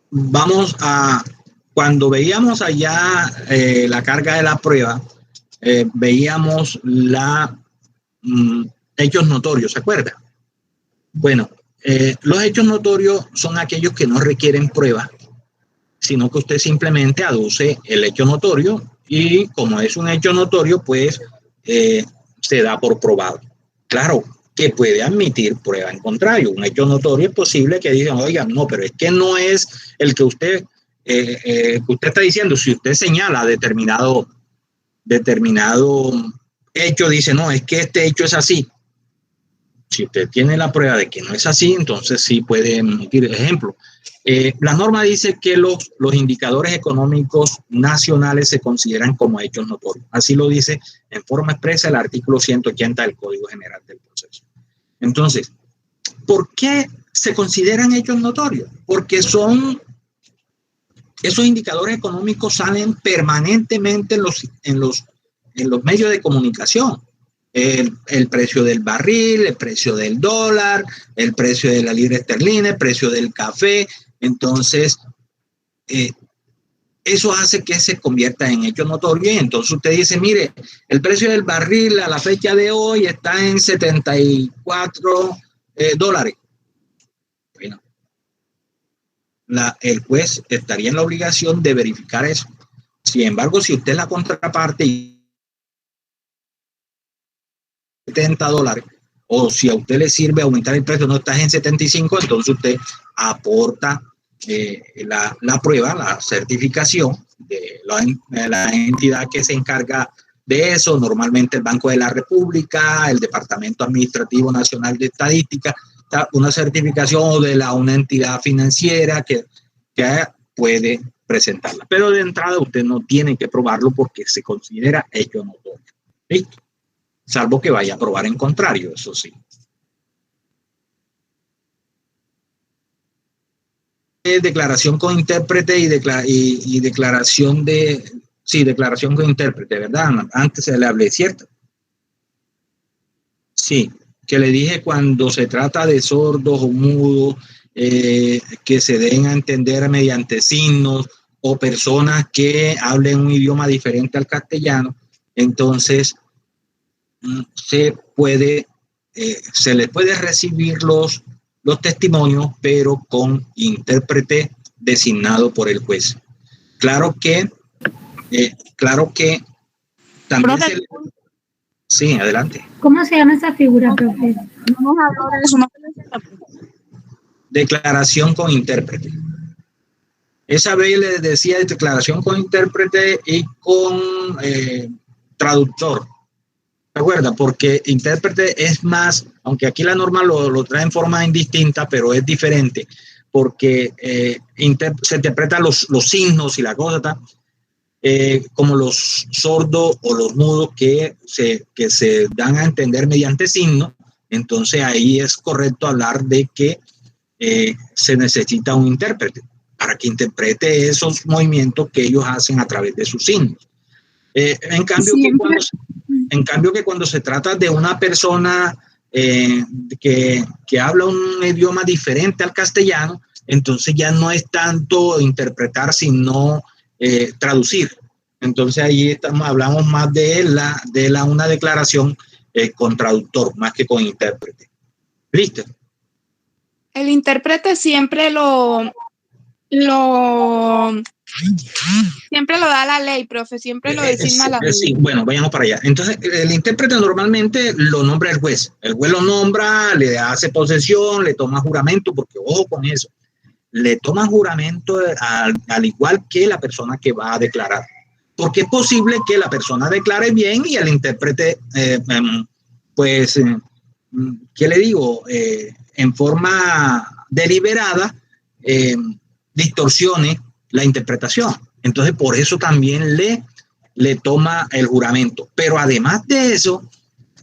Vamos a, cuando veíamos allá la carga de la prueba, veíamos hechos notorios, ¿se acuerda? Bueno, los hechos notorios son aquellos que no requieren prueba, sino que usted simplemente aduce el hecho notorio y como es un hecho notorio, pues se da por probado. Claro que puede admitir prueba en contrario. Un hecho notorio es posible que digan, oigan, no, pero es que no es el que usted está diciendo. Si usted señala determinado hecho, dice, no, es que este hecho es así. Si usted tiene la prueba de que no es así, entonces sí puede emitir ejemplo. La norma dice que los indicadores económicos nacionales se consideran como hechos notorios. Así lo dice en forma expresa el artículo 180 del Código General del Proceso. Entonces, ¿por qué se consideran hechos notorios? Porque esos indicadores económicos salen permanentemente en los medios de comunicación. El precio del barril, el precio del dólar, el precio de la libra esterlina, el precio del café. Entonces, eso hace que se convierta en hecho notorio. Y entonces usted dice, mire, el precio del barril a la fecha de hoy está en $74. Bueno, el juez estaría en la obligación de verificar eso. Sin embargo, si usted es la contraparte y $70, o si a usted le sirve aumentar el precio, no está en 75, entonces usted aporta la prueba, la certificación de la entidad que se encarga de eso, normalmente el Banco de la República, el Departamento Administrativo Nacional de Estadística, una certificación o de una entidad financiera que puede presentarla. Pero de entrada usted no tiene que probarlo porque se considera hecho notorio. ¿Listo? Salvo que vaya a probar en contrario, eso sí. Declaración con intérprete y declaración declaración con intérprete, ¿verdad? Antes se le hablé, ¿cierto? Sí, que le dije cuando se trata de sordos o mudos, que se den a entender mediante signos o personas que hablen un idioma diferente al castellano, entonces se les puede recibir los testimonios, pero con intérprete designado por el juez. Claro que también sí, adelante. ¿Cómo se llama esa figura, profe? Vamos a hablar de eso. Declaración con intérprete. Esa vez les decía de declaración con intérprete y con traductor. ¿Se acuerda? Porque intérprete es más, aunque aquí la norma lo trae en forma indistinta, pero es diferente, porque se interpretan los signos y la cosa, como los sordos o los mudos que se dan a entender mediante signos. Entonces ahí es correcto hablar de que se necesita un intérprete para que interprete esos movimientos que ellos hacen a través de sus signos. En cambio que cuando se trata de una persona que habla un idioma diferente al castellano, entonces ya no es tanto interpretar, sino traducir. Entonces ahí hablamos más de una declaración con traductor, más que con intérprete. ¿Listo? El intérprete siempre lo Siempre lo da la ley, profe, siempre lo designa la ley. Sí, bueno, vayamos para allá. Entonces, el intérprete normalmente lo nombra el juez. El juez lo nombra, le hace posesión, le toma juramento, porque ojo con eso, le toma juramento al igual que la persona que va a declarar. Porque es posible que la persona declare bien y el intérprete, ¿qué le digo? En forma deliberada, distorsione la interpretación. Entonces, por eso también le toma el juramento. Pero además de eso,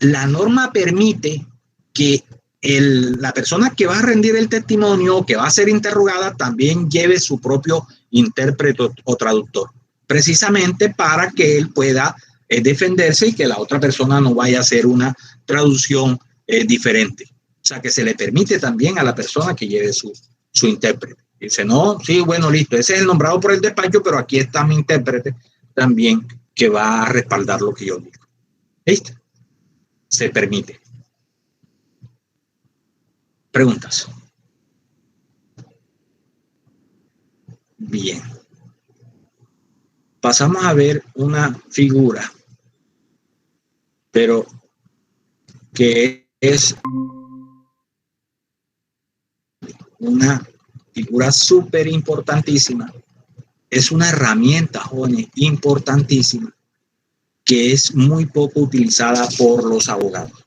la norma permite que la persona que va a rendir el testimonio, que va a ser interrogada, también lleve su propio intérprete o traductor, precisamente para que él pueda defenderse y que la otra persona no vaya a hacer una traducción diferente. O sea, que se le permite también a la persona que lleve su intérprete. Dice, no, sí, bueno, listo, ese es el nombrado por el despacho, pero aquí está mi intérprete también que va a respaldar lo que yo digo. ¿Listo? Se permite. Preguntas. Bien. Pasamos a ver una figura, pero que es una figura súper importantísima. Es una herramienta, jóvenes, importantísima, que es muy poco utilizada por los abogados.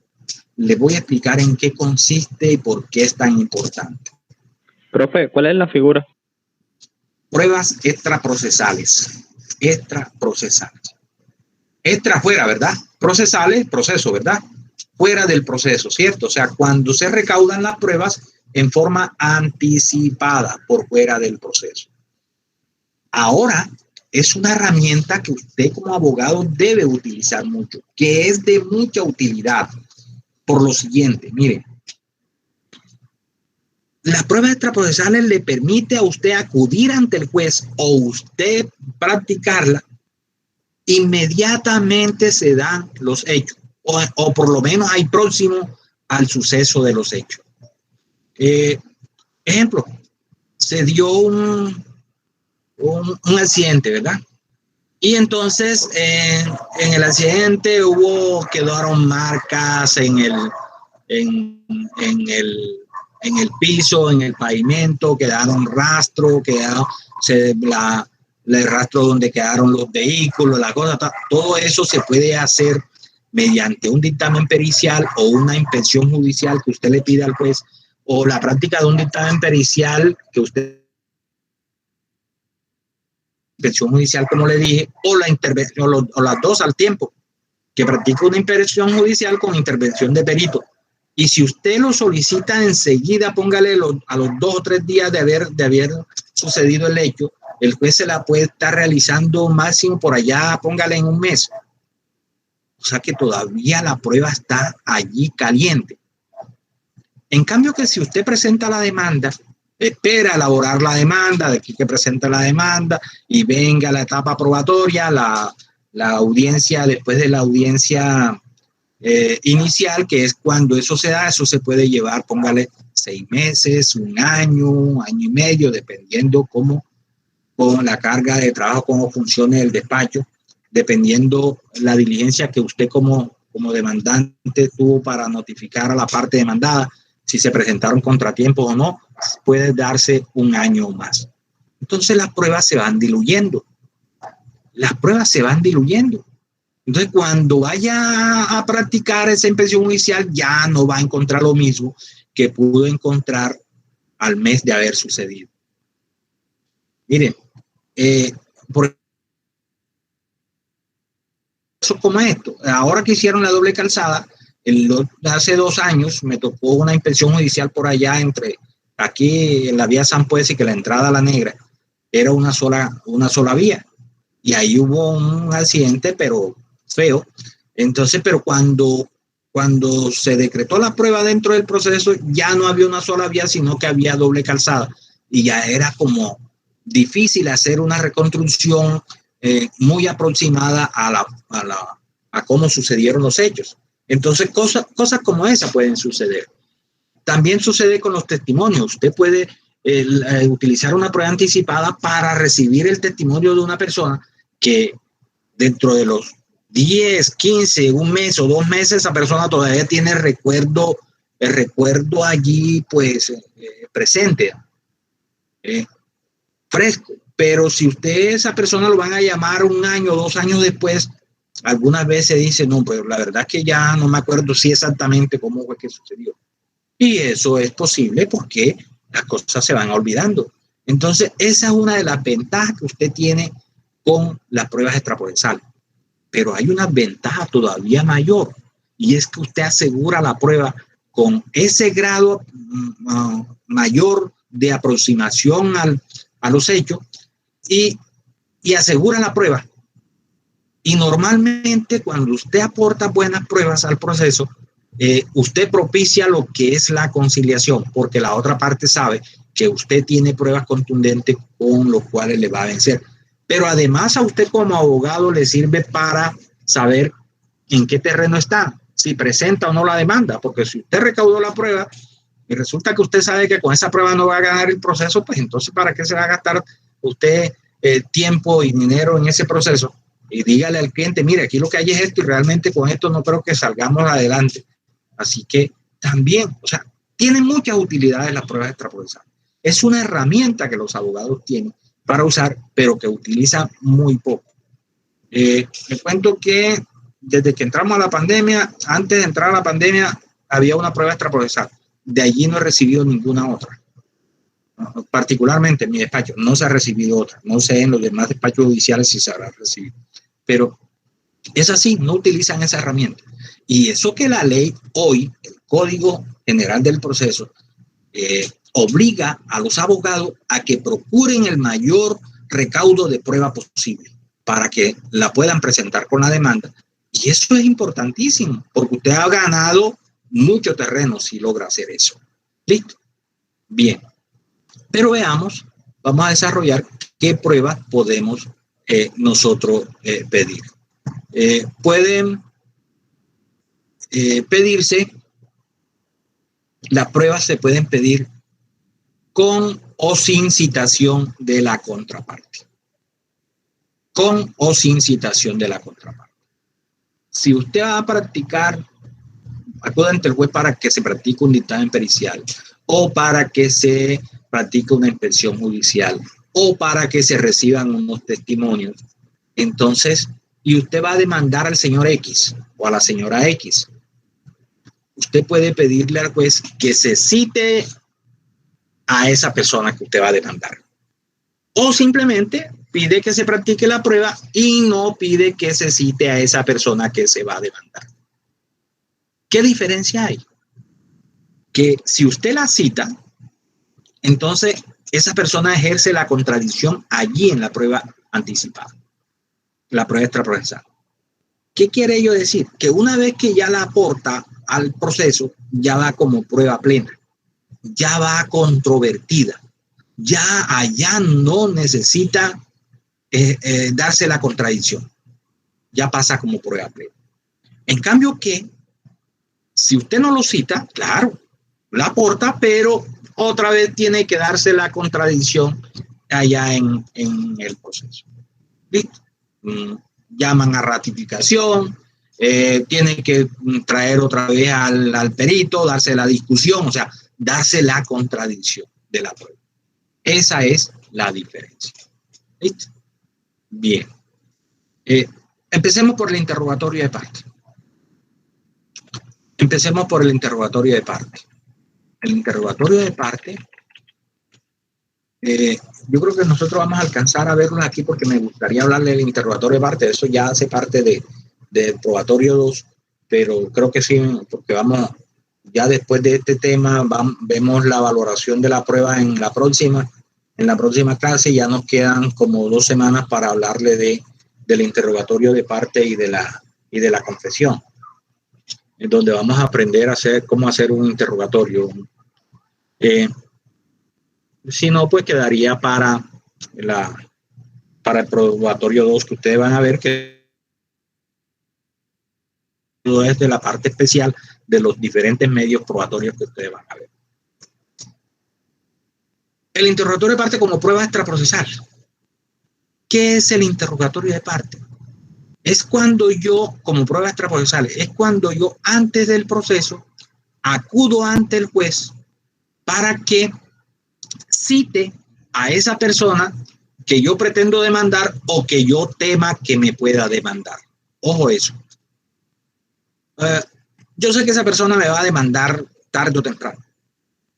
Les voy a explicar en qué consiste y por qué es tan importante. Profe, ¿cuál es la figura? Pruebas extraprocesales. Extraprocesales. Extra fuera, ¿verdad? Procesales, proceso, ¿verdad? Fuera del proceso, ¿cierto? O sea, cuando se recaudan las pruebas en forma anticipada por fuera del proceso. Ahora, es una herramienta que usted como abogado debe utilizar mucho, que es de mucha utilidad. Por lo siguiente, miren, las pruebas extraprocesales le permite a usted acudir ante el juez o usted practicarla, inmediatamente se dan los hechos, o por lo menos hay próximo al suceso de los hechos. Ejemplo, se dio un accidente, ¿verdad? Y entonces en el accidente quedaron marcas en el piso, en el pavimento, quedaron rastros, el rastro donde quedaron los vehículos, la cosa, todo eso se puede hacer mediante un dictamen pericial o una inspección judicial que usted le pida al juez, o la práctica de un dictamen pericial que usted inspección judicial, como le dije, o la intervención, o las dos al tiempo, que practique una inspección judicial con intervención de perito. Y si usted lo solicita enseguida, póngale a los 2 o 3 días de haber sucedido el hecho, el juez se la puede estar realizando máximo por allá, póngale en un mes. O sea que todavía la prueba está allí caliente. En cambio que si usted presenta la demanda, espera elaborar la demanda, de aquí que presenta la demanda y venga la etapa probatoria, la audiencia, después de la audiencia inicial, que es cuando eso se da, eso se puede llevar, póngale 6 meses, 1 año, 1 año y medio, dependiendo con la carga de trabajo, cómo funcione el despacho, dependiendo la diligencia que usted como demandante tuvo para notificar a la parte demandada, si se presentaron contratiempos o no, puede darse 1 año o más. Entonces las pruebas se van diluyendo. Entonces cuando vaya a practicar esa inspección judicial ya no va a encontrar lo mismo que pudo encontrar al mes de haber sucedido. Miren, por eso como esto, ahora que hicieron la doble calzada, hace 2 años me tocó una inspección judicial por allá aquí en la vía San Pues, y que la entrada a La Negra era una sola vía, y ahí hubo un accidente pero feo. Entonces, pero cuando se decretó la prueba dentro del proceso, ya no había una sola vía, sino que había doble calzada, y ya era como difícil hacer una reconstrucción muy aproximada a cómo sucedieron los hechos. Entonces, cosas como esa pueden suceder. También sucede con los testimonios. Usted puede utilizar una prueba anticipada para recibir el testimonio de una persona que dentro de los 10, 15, un mes o 2 meses, esa persona todavía tiene el recuerdo allí, pues, presente, fresco. Pero si esa persona lo van a llamar 1 año o 2 años después, algunas veces dice, no, pues la verdad que ya no me acuerdo si exactamente cómo fue que sucedió. Y eso es posible porque las cosas se van olvidando. Entonces, esa es una de las ventajas que usted tiene con las pruebas extraprocesales. Pero hay una ventaja todavía mayor, y es que usted asegura la prueba con ese grado mayor de aproximación a los hechos y asegura la prueba. Y normalmente cuando usted aporta buenas pruebas al proceso, usted propicia lo que es la conciliación, porque la otra parte sabe que usted tiene pruebas contundentes con los cuales le va a vencer. Pero además a usted como abogado le sirve para saber en qué terreno está, si presenta o no la demanda, porque si usted recaudó la prueba y resulta que usted sabe que con esa prueba no va a ganar el proceso, pues entonces ¿para qué se va a gastar usted tiempo y dinero en ese proceso? Y dígale al cliente, mire, aquí lo que hay es esto y realmente con esto no creo que salgamos adelante. Así que también, o sea, tienen muchas utilidades las pruebas extraprocesales. Es una herramienta que los abogados tienen para usar, pero que utilizan muy poco. Me cuento que desde que entramos a la pandemia, antes de entrar a la pandemia, había una prueba extraprocesal. De allí no he recibido ninguna otra. Particularmente en mi despacho, no se ha recibido otra. No sé en los demás despachos judiciales si se habrá recibido. Pero es así, no utilizan esa herramienta. Y eso que la ley hoy, el Código General del Proceso, obliga a los abogados a que procuren el mayor recaudo de prueba posible para que la puedan presentar con la demanda. Y eso es importantísimo, porque usted ha ganado mucho terreno si logra hacer eso. ¿Listo? Bien. Pero veamos, vamos a desarrollar qué pruebas podemos nosotros pedir. Pueden pedirse, las pruebas se pueden pedir con o sin citación de la contraparte. Con o sin citación de la contraparte. Si usted va a practicar, acuda ante el juez para que se practique un dictamen pericial o para que se practique una inspección judicial o para que se reciban unos testimonios, entonces, y usted va a demandar al señor X o a la señora X, usted puede pedirle al juez que se cite a esa persona que usted va a demandar. O simplemente pide que se practique la prueba y no pide que se cite a esa persona que se va a demandar. ¿Qué diferencia hay? Que si usted la cita, entonces esa persona ejerce la contradicción allí en la prueba anticipada, la prueba extraprocesal. ¿Qué quiere ello decir? Que una vez que ya la aporta al proceso, ya va como prueba plena, ya va controvertida, ya allá no necesita darse la contradicción, ya pasa como prueba plena. En cambio que, si usted no lo cita, claro, la aporta, pero otra vez tiene que darse la contradicción allá en el proceso. ¿Listo? Llaman a ratificación, tienen que traer otra vez al perito, darse la discusión, o sea, darse la contradicción de la prueba. Esa es la diferencia. ¿Listo? Bien. Empecemos por el interrogatorio de parte. Empecemos por el interrogatorio de parte. El interrogatorio de parte, yo creo que nosotros vamos a alcanzar a verlo aquí porque me gustaría hablarle del interrogatorio de parte. Eso ya hace parte del probatorio 2, pero creo que sí, porque vamos, ya después de este tema, vemos la valoración de la prueba en la próxima clase. Ya nos quedan como 2 semanas para hablarle del interrogatorio de parte y de la confesión, en donde vamos a aprender a cómo hacer un interrogatorio. Si no, pues quedaría para el probatorio 2, que ustedes van a ver que es de la parte especial de los diferentes medios probatorios que ustedes van a ver. el interrogatorio de parte como prueba extraprocesal. ¿Qué es el interrogatorio de parte? Es cuando yo, como prueba extraprocesal, es cuando yo antes del proceso acudo ante el juez para que cite a esa persona que yo pretendo demandar o que yo tema que me pueda demandar. Ojo eso. Yo sé que esa persona me va a demandar tarde o temprano,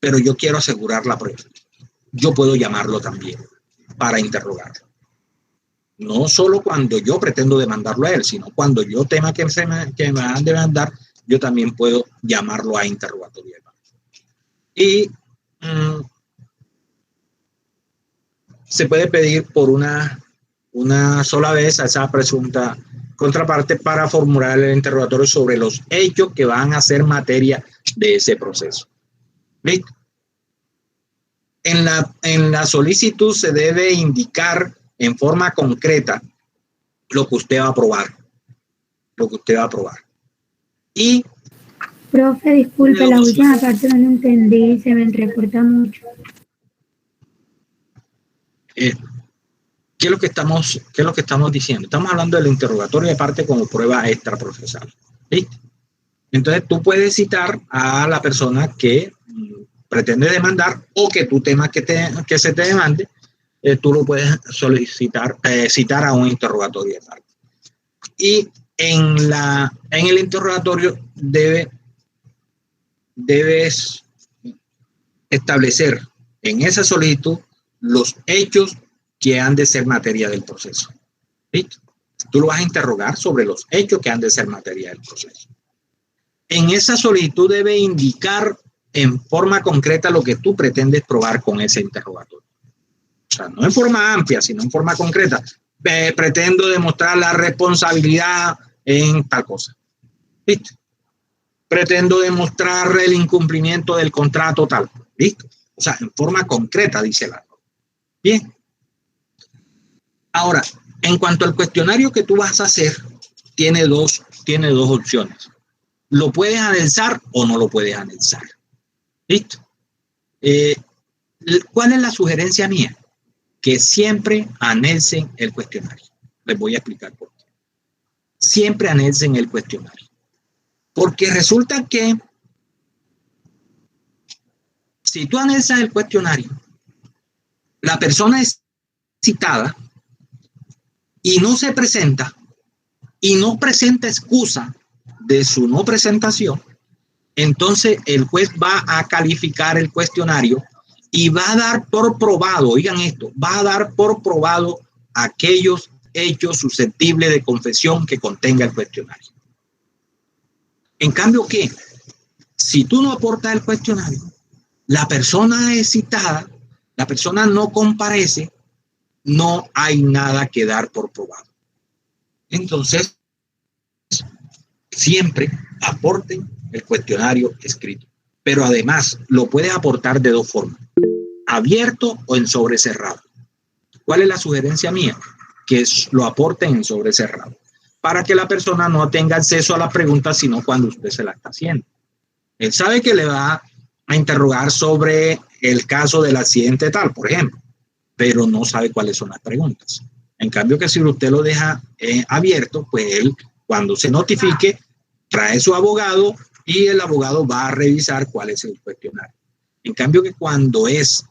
pero yo quiero asegurar la prueba. Yo puedo llamarlo también para interrogarlo. No solo cuando yo pretendo demandarlo a él, sino cuando yo tema que me van a demandar, yo también puedo llamarlo a interrogatorio. Y se puede pedir por una sola vez a esa presunta contraparte para formular el interrogatorio sobre los hechos que van a ser materia de ese proceso. ¿Listo? En la solicitud se debe indicar en forma concreta lo que usted va a probar. Y Profe, disculpe, la última parte no la entendí, se me entrecorta mucho. ¿Qué es lo que estamos diciendo? Estamos hablando del interrogatorio de parte como prueba extraprocesal. ¿Listo? Entonces tú puedes citar a la persona que pretende demandar o que tu tema que se te demande, tú lo puedes citar a un interrogatorio de parte. Y en el interrogatorio debes establecer en esa solicitud los hechos que han de ser materia del proceso. ¿Listo? Tú lo vas a interrogar sobre los hechos que han de ser materia del proceso. En esa solicitud debe indicar en forma concreta lo que tú pretendes probar con ese interrogatorio. O sea, no en forma amplia, sino en forma concreta. Pretendo demostrar la responsabilidad en tal cosa. ¿Listo? Pretendo demostrar el incumplimiento del contrato tal. ¿Listo? O sea, en forma concreta, dice la norma. Bien. Ahora, en cuanto al cuestionario que tú vas a hacer, tiene dos opciones. Lo puedes anexar o no lo puedes anexar. ¿Listo? ¿Cuál es la sugerencia mía? Que siempre anexen el cuestionario. Les voy a explicar por qué. Siempre anexen el cuestionario. Porque resulta que si tú anexas el cuestionario, la persona es citada y no se presenta y no presenta excusa de su no presentación, entonces el juez va a calificar el cuestionario y va a dar por probado, oigan esto, va a dar por probado aquellos hechos susceptibles de confesión que contenga el cuestionario. En cambio, ¿qué? Si tú no aportas el cuestionario, la persona es citada, la persona no comparece, no hay nada que dar por probado. Entonces, siempre aporten el cuestionario escrito. Pero además, lo puedes aportar de dos formas: abierto o en sobre cerrado. ¿Cuál es la sugerencia mía? Que lo aporten en sobre cerrado, para que la persona no tenga acceso a las preguntas, sino cuando usted se la está haciendo. Él sabe que le va a interrogar sobre el caso del accidente tal, por ejemplo, pero no sabe cuáles son las preguntas. En cambio, que si usted lo deja abierto, pues él, cuando se notifique, trae su abogado y el abogado va a revisar cuál es el cuestionario. En cambio, que cuando es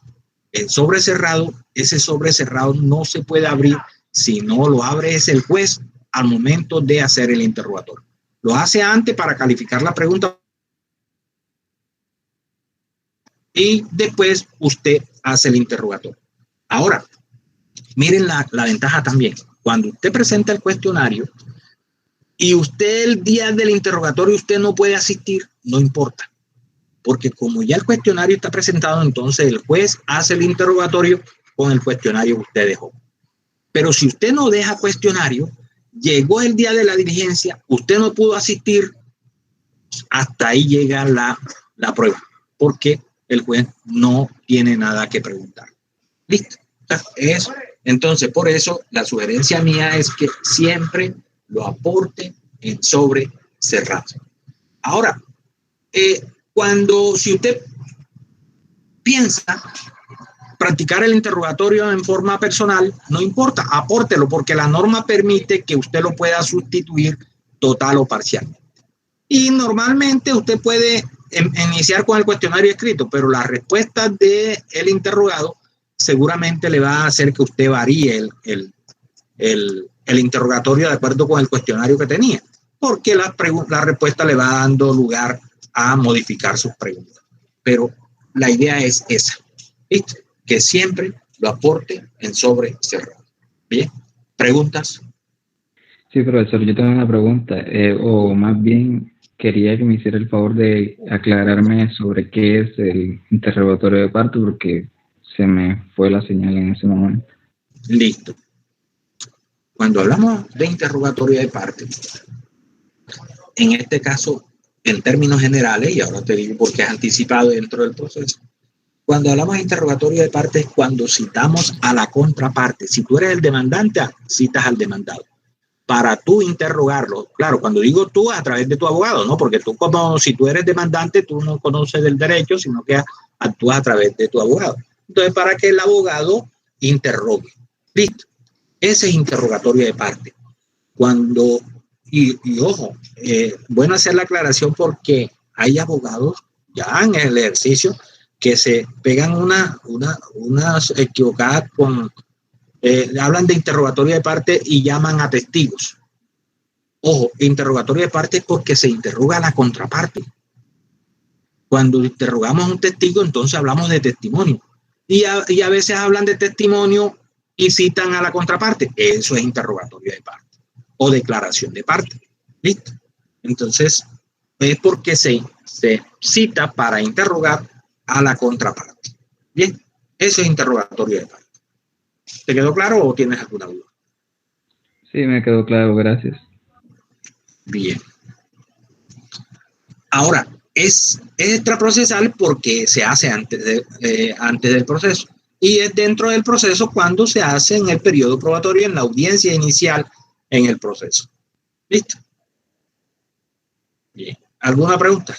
el sobre cerrado, ese sobre cerrado no se puede abrir si no lo abre es el juez al momento de hacer el interrogatorio. Lo hace antes para calificar la pregunta y después usted hace el interrogatorio. Ahora, miren la ventaja también. Cuando usted presenta el cuestionario y usted el día del interrogatorio usted no puede asistir, no importa. Porque como ya el cuestionario está presentado, entonces el juez hace el interrogatorio con el cuestionario que usted dejó. Pero si usted no deja cuestionario, llegó el día de la diligencia, usted no pudo asistir, hasta ahí llega la prueba, porque el juez no tiene nada que preguntar. Listo. Entonces, por eso, la sugerencia mía es que siempre lo aporte en sobre cerrado. Ahora, si usted piensa practicar el interrogatorio en forma personal, no importa, apórtelo, porque la norma permite que usted lo pueda sustituir total o parcialmente. Y normalmente usted puede iniciar con el cuestionario escrito, pero las respuestas del interrogado seguramente le va a hacer que usted varíe el interrogatorio de acuerdo con el cuestionario que tenía, porque la respuesta le va dando lugar a modificar sus preguntas. Pero la idea es esa, ¿listo? Que siempre lo aporte en sobre cerrado. ¿Bien? ¿Preguntas? Sí, profesor, yo tengo una pregunta, o más bien quería que me hiciera el favor de aclararme sobre qué es el interrogatorio de parte, porque se me fue la señal en ese momento. Listo. Cuando hablamos de interrogatorio de parte, en este caso, en términos generales, y ahora te digo por qué es anticipado dentro del proceso, cuando hablamos de interrogatorio de parte es cuando citamos a la contraparte. Si tú eres el demandante, citas al demandado para tú interrogarlo. Claro, cuando digo tú, a través de tu abogado, ¿no? Porque tú, como si tú eres demandante, tú no conoces del derecho, sino que actúas a través de tu abogado. Entonces, para que el abogado interrogue. Listo. Ese es interrogatorio de parte. Cuando, y ojo, bueno hacer la aclaración porque hay abogados ya en el ejercicio que se pegan unas equivocadas con, hablan de interrogatorio de parte y llaman a testigos. Ojo, interrogatorio de parte es porque se interroga a la contraparte. Cuando interrogamos a un testigo, entonces hablamos de testimonio. Y a veces hablan de testimonio y citan a la contraparte. Eso es interrogatorio de parte o declaración de parte. ¿Listo? Entonces, es porque se cita para interrogar a la contraparte. Bien, eso es interrogatorio de parte. ¿Te quedó claro o tienes alguna duda? Sí, me quedó claro, gracias. Bien. Ahora, es extraprocesal porque se hace antes del proceso. Y es dentro del proceso cuando se hace en el periodo probatorio, en la audiencia inicial en el proceso. ¿Listo? Bien. ¿Alguna pregunta?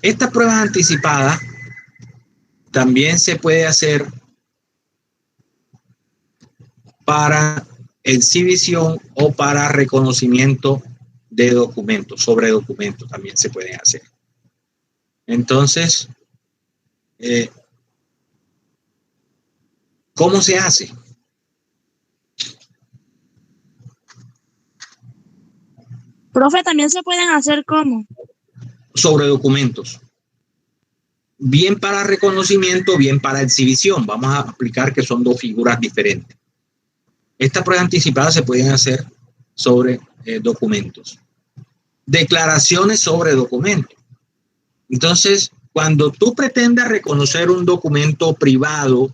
Estas pruebas anticipadas también se puede hacer para exhibición o para reconocimiento de documentos, sobre documentos también se pueden hacer. Entonces, ¿cómo se hace? Profe, también se pueden hacer ¿cómo? Sobre documentos. Bien para reconocimiento, bien para exhibición. Vamos a explicar que son dos figuras diferentes. Estas pruebas anticipadas se pueden hacer sobre documentos. Declaraciones sobre documentos. Entonces, cuando tú pretendas reconocer un documento privado,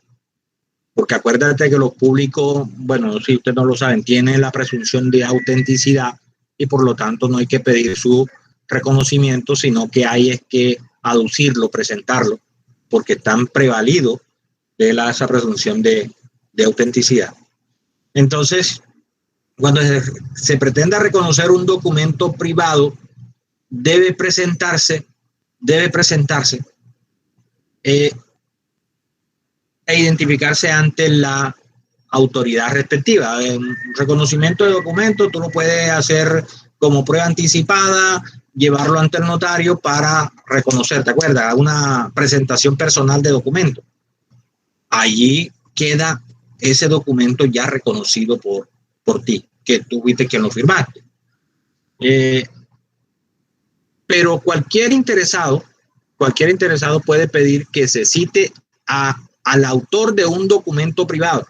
porque acuérdate que los públicos, bueno, si ustedes no lo saben, tienen la presunción de autenticidad y por lo tanto no hay que pedir su reconocimiento, sino que hay es que aducirlo, presentarlo, porque están prevalidos de esa presunción de autenticidad. Entonces, cuando se pretenda reconocer un documento privado, debe presentarse e identificarse ante la autoridad respectiva. En reconocimiento de documentos, tú lo puedes hacer como prueba anticipada, llevarlo ante el notario para reconocer, ¿te acuerdas? Una presentación personal de documento. Allí queda ese documento ya reconocido por ti, que tú fuiste quien lo firmaste. Pero cualquier interesado puede pedir que se cite al autor de un documento privado.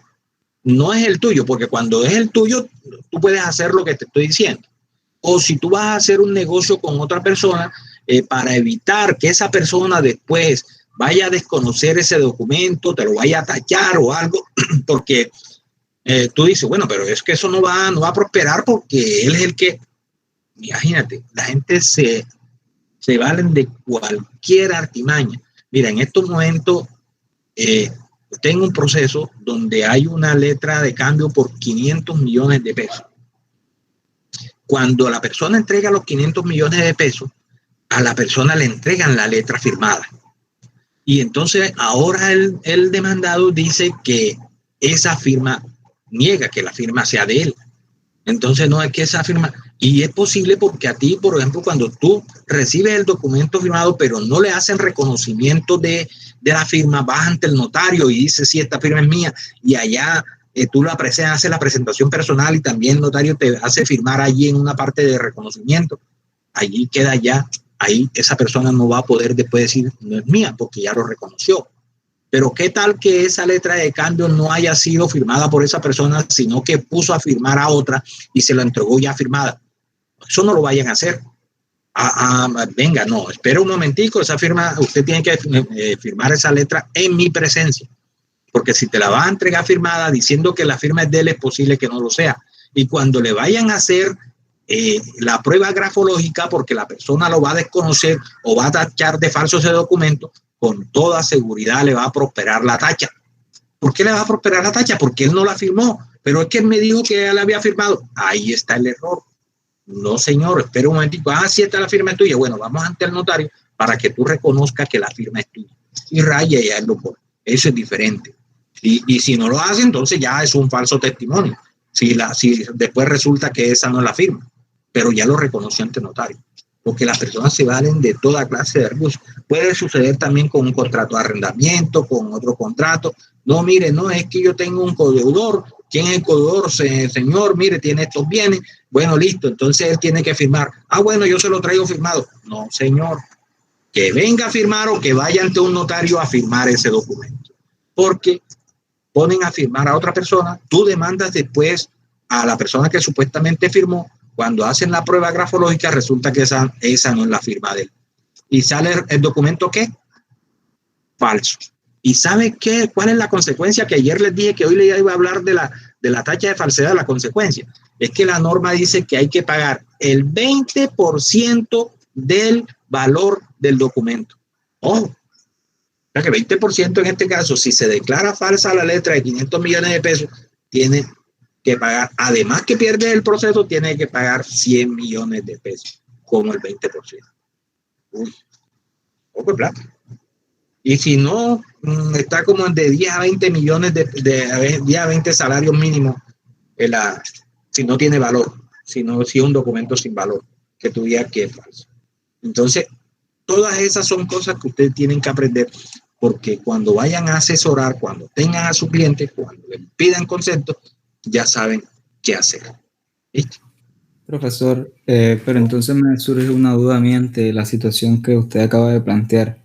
No es el tuyo, porque cuando es el tuyo, tú puedes hacer lo que te estoy diciendo. O si tú vas a hacer un negocio con otra persona, para evitar que esa persona después vaya a desconocer ese documento, te lo vaya a tachar o algo, porque tú dices, bueno, pero es que eso no va a prosperar porque él es el que... Imagínate, la gente se valen de cualquier artimaña. Mira, en estos momentos tengo un proceso donde hay una letra de cambio por 500 millones de pesos. cuando la persona entrega los 500 millones de pesos, a la persona le entregan la letra firmada. Y entonces ahora el demandado dice que esa firma niega que la firma sea de él. Entonces no es que esa firma, y es posible porque a ti, por ejemplo, cuando tú recibes el documento firmado, pero no le hacen reconocimiento de la firma, vas ante el notario y dices, sí, esta firma es mía, y allá tú haces la presentación personal y también el notario te hace firmar allí en una parte de reconocimiento. Allí queda ya, ahí esa persona no va a poder después decir, no es mía, porque ya lo reconoció. Pero qué tal que esa letra de cambio no haya sido firmada por esa persona, sino que puso a firmar a otra y se la entregó ya firmada. Eso no lo vayan a hacer. Venga, no, espera un momentico, esa firma, usted tiene que firmar esa letra en mi presencia. Porque si te la vas a entregar firmada diciendo que la firma es de él, es posible que no lo sea. Y cuando le vayan a hacer la prueba grafológica, porque la persona lo va a desconocer o va a tachar de falso ese documento, con toda seguridad le va a prosperar la tacha. ¿Por qué le va a prosperar la tacha? Porque él no la firmó, pero es que él me dijo que él la había firmado. Ahí está el error. No, señor, espera un momentico. Sí, esta la firma es tuya. Bueno, vamos ante el notario para que tú reconozcas que la firma es tuya. Y raya y él lo pone. Eso es diferente. Y si no lo hace, entonces ya es un falso testimonio. Si después resulta que esa no es la firma, pero ya lo reconoció ante el notario. Porque las personas se valen de toda clase de recursos. Puede suceder también con un contrato de arrendamiento, con otro contrato. No, mire, no, es que yo tengo un codeudor. ¿Quién es el codeudor? Señor, mire, tiene estos bienes. Bueno, listo, entonces él tiene que firmar. Bueno, yo se lo traigo firmado. No, señor. Que venga a firmar o que vaya ante un notario a firmar ese documento. Porque ponen a firmar a otra persona, tú demandas después a la persona que supuestamente firmó. Cuando hacen la prueba grafológica, resulta que esa no es la firma de él. ¿Y sale el documento qué? Falso. ¿Y sabe qué? ¿Cuál es la consecuencia? Que ayer les dije que hoy le iba a hablar de la tacha de falsedad. La consecuencia es que la norma dice que hay que pagar el 20% del valor del documento. Ojo. O sea que 20% en este caso, si se declara falsa la letra de 500 millones de pesos, tiene que pagar, además que pierde el proceso, tiene que pagar 100 millones de pesos, como el 20%. Uy, poco de plata. Y si no, está como de 10 a 20 millones de 10 a 20 salarios mínimos, si no tiene valor, si es un documento sin valor, que tú digas que es falso. Entonces, todas esas son cosas que ustedes tienen que aprender, porque cuando vayan a asesorar, cuando tengan a su cliente, cuando le pidan conceptos, ya saben qué hacer. ¿Listo? Profesor, pero entonces me surge una duda a mí ante la situación que usted acaba de plantear.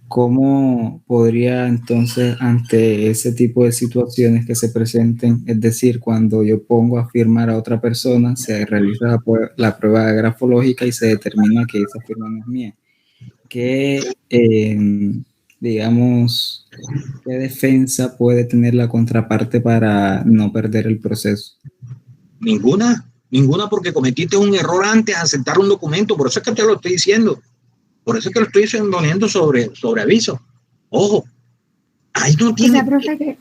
¿Cómo podría entonces, ante ese tipo de situaciones que se presenten, es decir, cuando yo pongo a firmar a otra persona, se realiza la prueba grafológica y se determina que esa firma no es mía? ¿Qué, digamos, qué defensa puede tener la contraparte para no perder el proceso? Ninguna, porque cometiste un error antes de aceptar un documento. Por eso es que te lo estoy diciendo. Por eso es que lo estoy poniendo sobre aviso. Ojo, ahí no tiene... O sea, profe,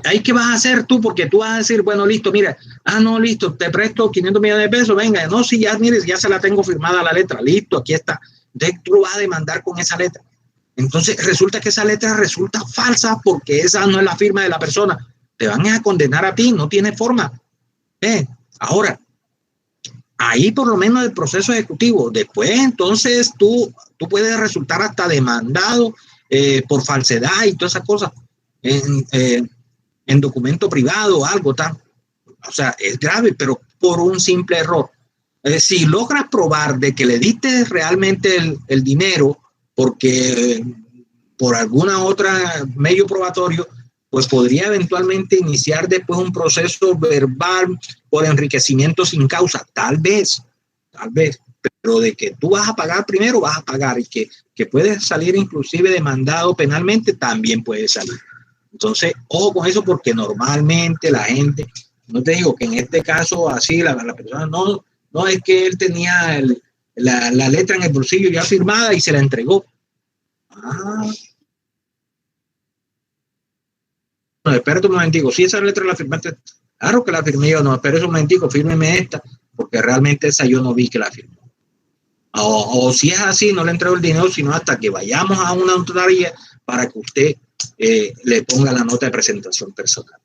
¿ahí qué vas a hacer tú? Porque tú vas a decir, bueno, listo, mira, no, listo, te presto 500 millones de pesos, venga, no, sí, ya, mire, ya se la tengo firmada la letra, listo, aquí está. Entonces tú lo vas a demandar con esa letra. Entonces resulta que esa letra resulta falsa porque esa no es la firma de la persona. Te van a condenar a ti, no tiene forma. Ahora, ahí por lo menos el proceso ejecutivo. Después entonces tú puedes resultar hasta demandado por falsedad y todas esas cosas en documento privado o algo tal. O sea, es grave, pero por un simple error. Si logras probar de que le diste realmente el dinero porque por alguna otra medio probatorio, pues podría eventualmente iniciar después un proceso verbal por enriquecimiento sin causa, tal vez, pero de que tú vas a pagar primero, vas a pagar, y que puedes salir inclusive demandado penalmente, también puedes salir. Entonces, ojo con eso, porque normalmente la gente, no te digo que en este caso así, la persona no es que él tenía la letra en el bolsillo ya firmada y se la entregó. No, espérate un momentico, si esa letra la firmaste, claro que la firmé yo, no, espérate un momentico, fírmeme esta, porque realmente esa yo no vi que la firmó. O si es así, no le entrego el dinero, sino hasta que vayamos a una notaría para que usted le ponga la nota de presentación personal.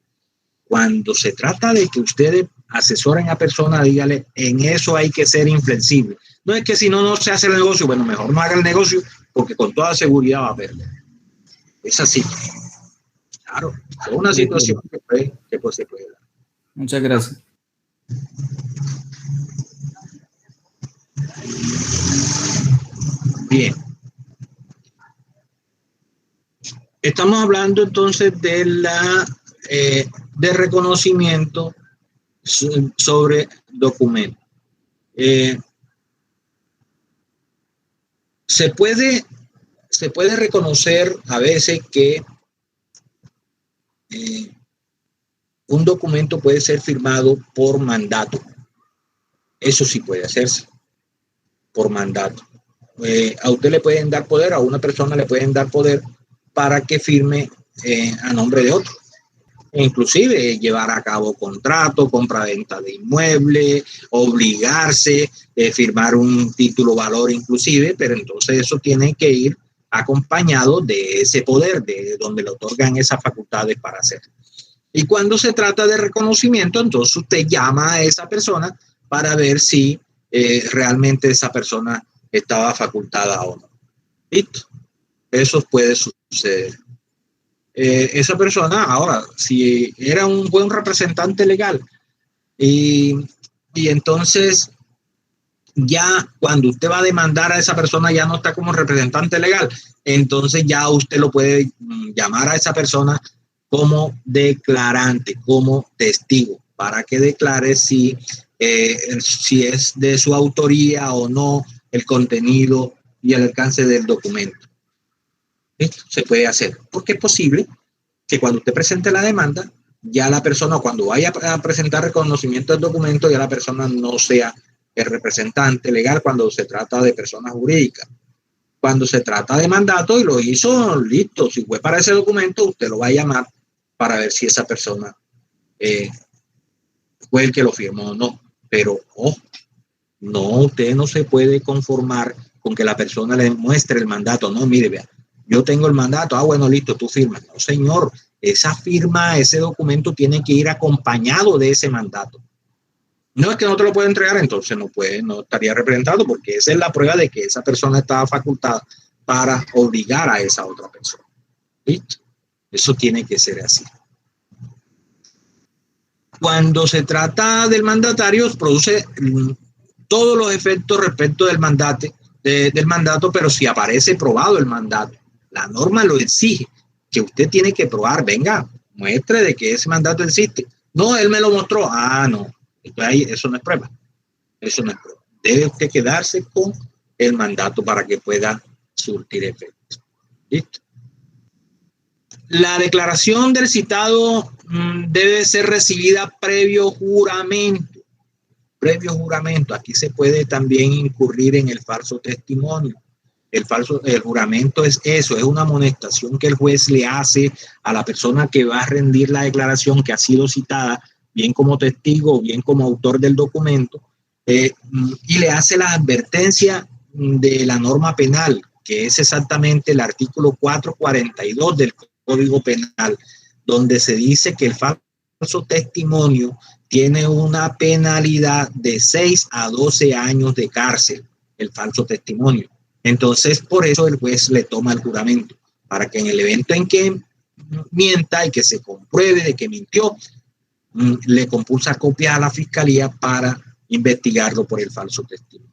Cuando se trata de que ustedes asesoren a personas, dígale, en eso hay que ser inflexible. No es que si no se hace el negocio, bueno, mejor no haga el negocio, porque con toda seguridad va a perder. Es así. Claro, es una situación que se puede dar. Muchas gracias. Bien. Estamos hablando entonces de de reconocimiento sobre documentos. Se puede reconocer a veces que un documento puede ser firmado por mandato. Eso sí puede hacerse por mandato. A usted le pueden dar poder, a una persona le pueden dar poder para que firme a nombre de otro. Inclusive llevar a cabo contrato, compra-venta de inmuebles, obligarse, firmar un título valor inclusive, pero entonces eso tiene que ir acompañado de ese poder, de donde le otorgan esas facultades para hacerlo. Y cuando se trata de reconocimiento, entonces usted llama a esa persona para ver si realmente esa persona estaba facultada o no. ¿Listo? Eso puede suceder. Esa persona, ahora, si era un buen representante legal y entonces ya cuando usted va a demandar a esa persona ya no está como representante legal, entonces ya usted lo puede llamar a esa persona como declarante, como testigo, para que declare si es de su autoría o no el contenido y el alcance del documento. Esto se puede hacer, porque es posible que cuando usted presente la demanda, ya la persona, cuando vaya a presentar reconocimiento del documento, ya la persona no sea el representante legal cuando se trata de personas jurídicas. Cuando se trata de mandato y lo hizo, listo, si fue para ese documento, usted lo va a llamar para ver si esa persona fue el que lo firmó o no. Pero, no, usted no se puede conformar con que la persona le muestre el mandato. No, mire, vea, yo tengo el mandato, bueno, listo, tú firmas. No, señor, esa firma, ese documento tiene que ir acompañado de ese mandato. No es que no te lo pueda entregar, entonces no estaría representado, porque esa es la prueba de que esa persona estaba facultada para obligar a esa otra persona. ¿Listo? Eso tiene que ser así. Cuando se trata del mandatario, produce todos los efectos respecto del mandato, pero si aparece probado el mandato, la norma lo exige, que usted tiene que probar, venga, muestre de que ese mandato existe. No, él me lo mostró. No, eso no es prueba. Eso no es prueba. Debe usted quedarse con el mandato para que pueda surtir efecto. ¿Listo? La declaración del citado debe ser recibida previo juramento. Previo juramento. Aquí se puede también incurrir en el falso testimonio. El juramento es eso, es una amonestación que el juez le hace a la persona que va a rendir la declaración que ha sido citada, bien como testigo o bien como autor del documento, y le hace la advertencia de la norma penal, que es exactamente el artículo 442 del Código Penal, donde se dice que el falso testimonio tiene una penalidad de 6 a 12 años de cárcel, el falso testimonio. Entonces, por eso el juez le toma el juramento, para que en el evento en que mienta y que se compruebe de que mintió, le compulsa copia a la fiscalía para investigarlo por el falso testimonio.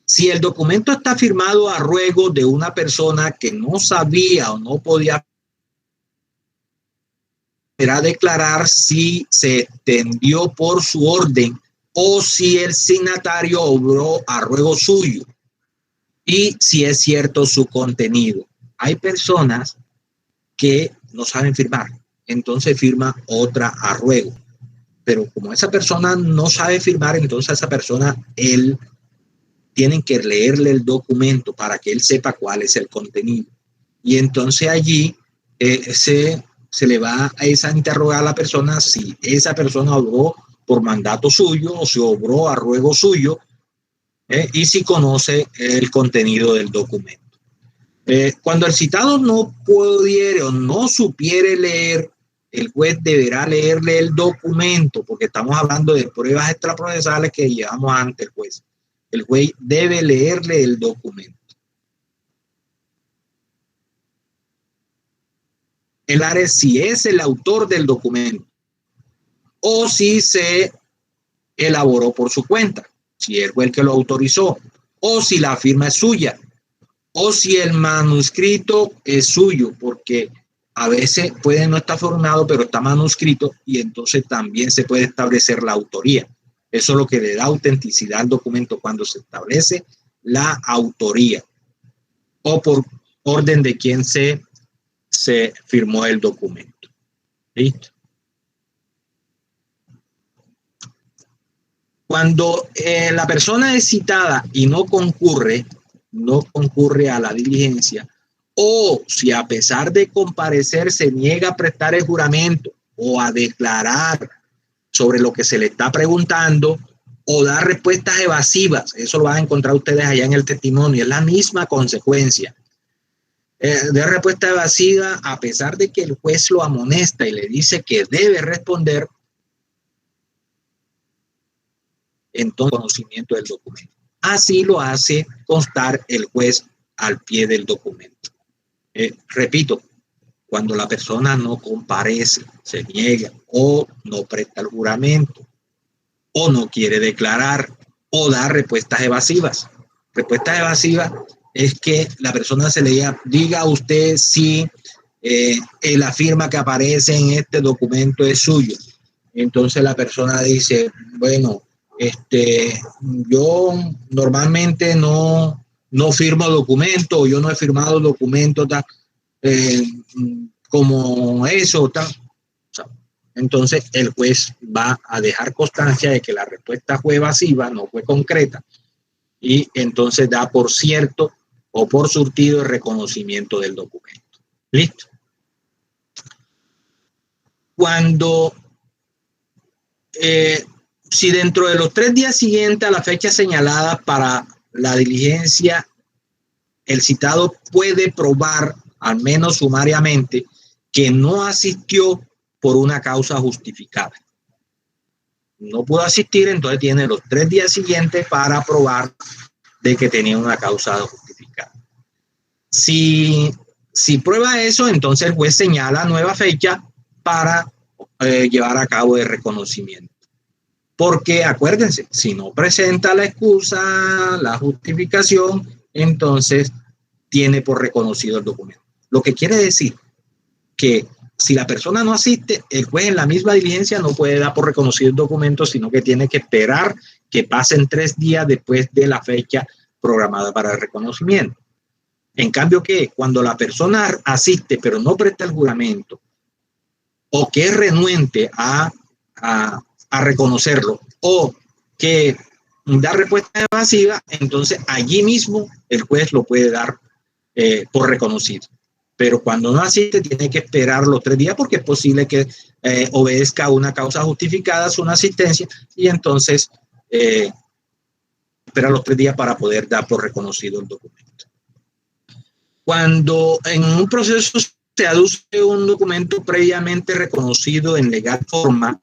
Si el documento está firmado a ruego de una persona que no sabía o no podía, deberá declarar si se extendió por su orden o si el signatario obró a ruego suyo y si es cierto su contenido. Hay personas que no saben firmar, entonces firma otra a ruego. Pero como esa persona no sabe firmar, entonces a esa persona tienen que leerle el documento para que él sepa cuál es el contenido. Y entonces allí se le va a interrogar a la persona si esa persona obró por mandato suyo o se obró a ruego suyo, y si conoce el contenido del documento. Cuando el citado no pudiere o no supiere leer, el juez deberá leerle el documento, porque estamos hablando de pruebas extraprocesales que llevamos ante el juez. El juez debe leerle el documento. El área si es el autor del documento o si se elaboró por su cuenta, si él fue el que lo autorizó, o si la firma es suya, o si el manuscrito es suyo, porque a veces puede no estar formado, pero está manuscrito y entonces también se puede establecer la autoría. Eso es lo que le da autenticidad al documento cuando se establece la autoría o por orden de quien se firmó el documento. ¿Listo? Cuando la persona es citada y no concurre a la diligencia, o si a pesar de comparecer se niega a prestar el juramento o a declarar sobre lo que se le está preguntando o dar respuestas evasivas, eso lo van a encontrar ustedes allá en el testimonio, es la misma consecuencia. De respuesta evasiva, a pesar de que el juez lo amonesta y le dice que debe responder, entonces conocimiento del documento. Así lo hace constar el juez al pie del documento. Repito, cuando la persona no comparece, se niega o no presta el juramento o no quiere declarar o dar respuestas evasivas. Respuestas evasivas es que la persona se le diga a usted si la firma que aparece en este documento es suyo. Entonces la persona dice, bueno, yo normalmente no firmo documentos, yo no he firmado documentos como eso, tal. Entonces el juez va a dejar constancia de que la respuesta fue evasiva, no fue concreta, y entonces da por cierto o por surtido el reconocimiento del documento. ¿Listo? Cuando si dentro de los 3 días siguientes a la fecha señalada para la diligencia, el citado puede probar, al menos sumariamente, que no asistió por una causa justificada. No pudo asistir, entonces tiene los 3 días siguientes para probar de que tenía una causa justificada. Si prueba eso, entonces el juez señala nueva fecha para llevar a cabo el reconocimiento. Porque acuérdense, si no presenta la excusa, la justificación, entonces tiene por reconocido el documento. Lo que quiere decir que si la persona no asiste, el juez en la misma diligencia no puede dar por reconocido el documento, sino que tiene que esperar que pasen 3 días después de la fecha programada para el reconocimiento. En cambio que cuando la persona asiste pero no presta el juramento o que es renuente a reconocerlo o que da respuesta evasiva, entonces allí mismo el juez lo puede dar por reconocido. Pero cuando no asiste tiene que esperar los 3 días porque es posible que obedezca a una causa justificada su asistencia y entonces espera los 3 días para poder dar por reconocido el documento. Cuando en un proceso se aduce un documento previamente reconocido en legal forma,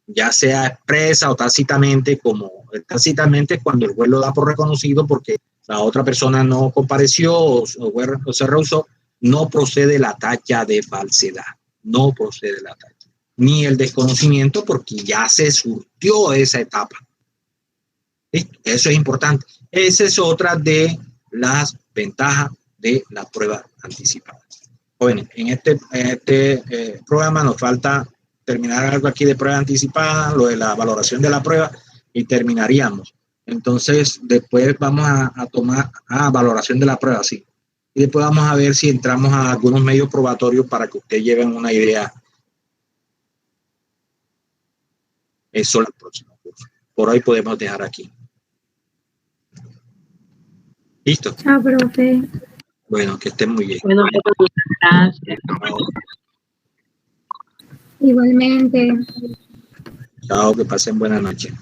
ya sea expresa o tácitamente, como tácitamente cuando el juez lo da por reconocido porque la otra persona no compareció o se rehusó, no procede la tacha de falsedad, no procede la tacha, ni el desconocimiento porque ya se surtió esa etapa. ¿Listo? Eso es importante. Esa es otra de las ventajas de la prueba anticipada. Jóvenes, en este programa nos falta terminar algo aquí de prueba anticipada, lo de la valoración de la prueba y terminaríamos. Entonces, después vamos a tomar valoración de la prueba, sí. Y después vamos a ver si entramos a algunos medios probatorios para que ustedes lleven una idea. Eso es el próximo curso. Por hoy podemos dejar aquí. ¿Listo? Chao, profe. Bueno, que estén muy bien. Bueno, gracias. Igualmente. Chao, que pasen buena noche.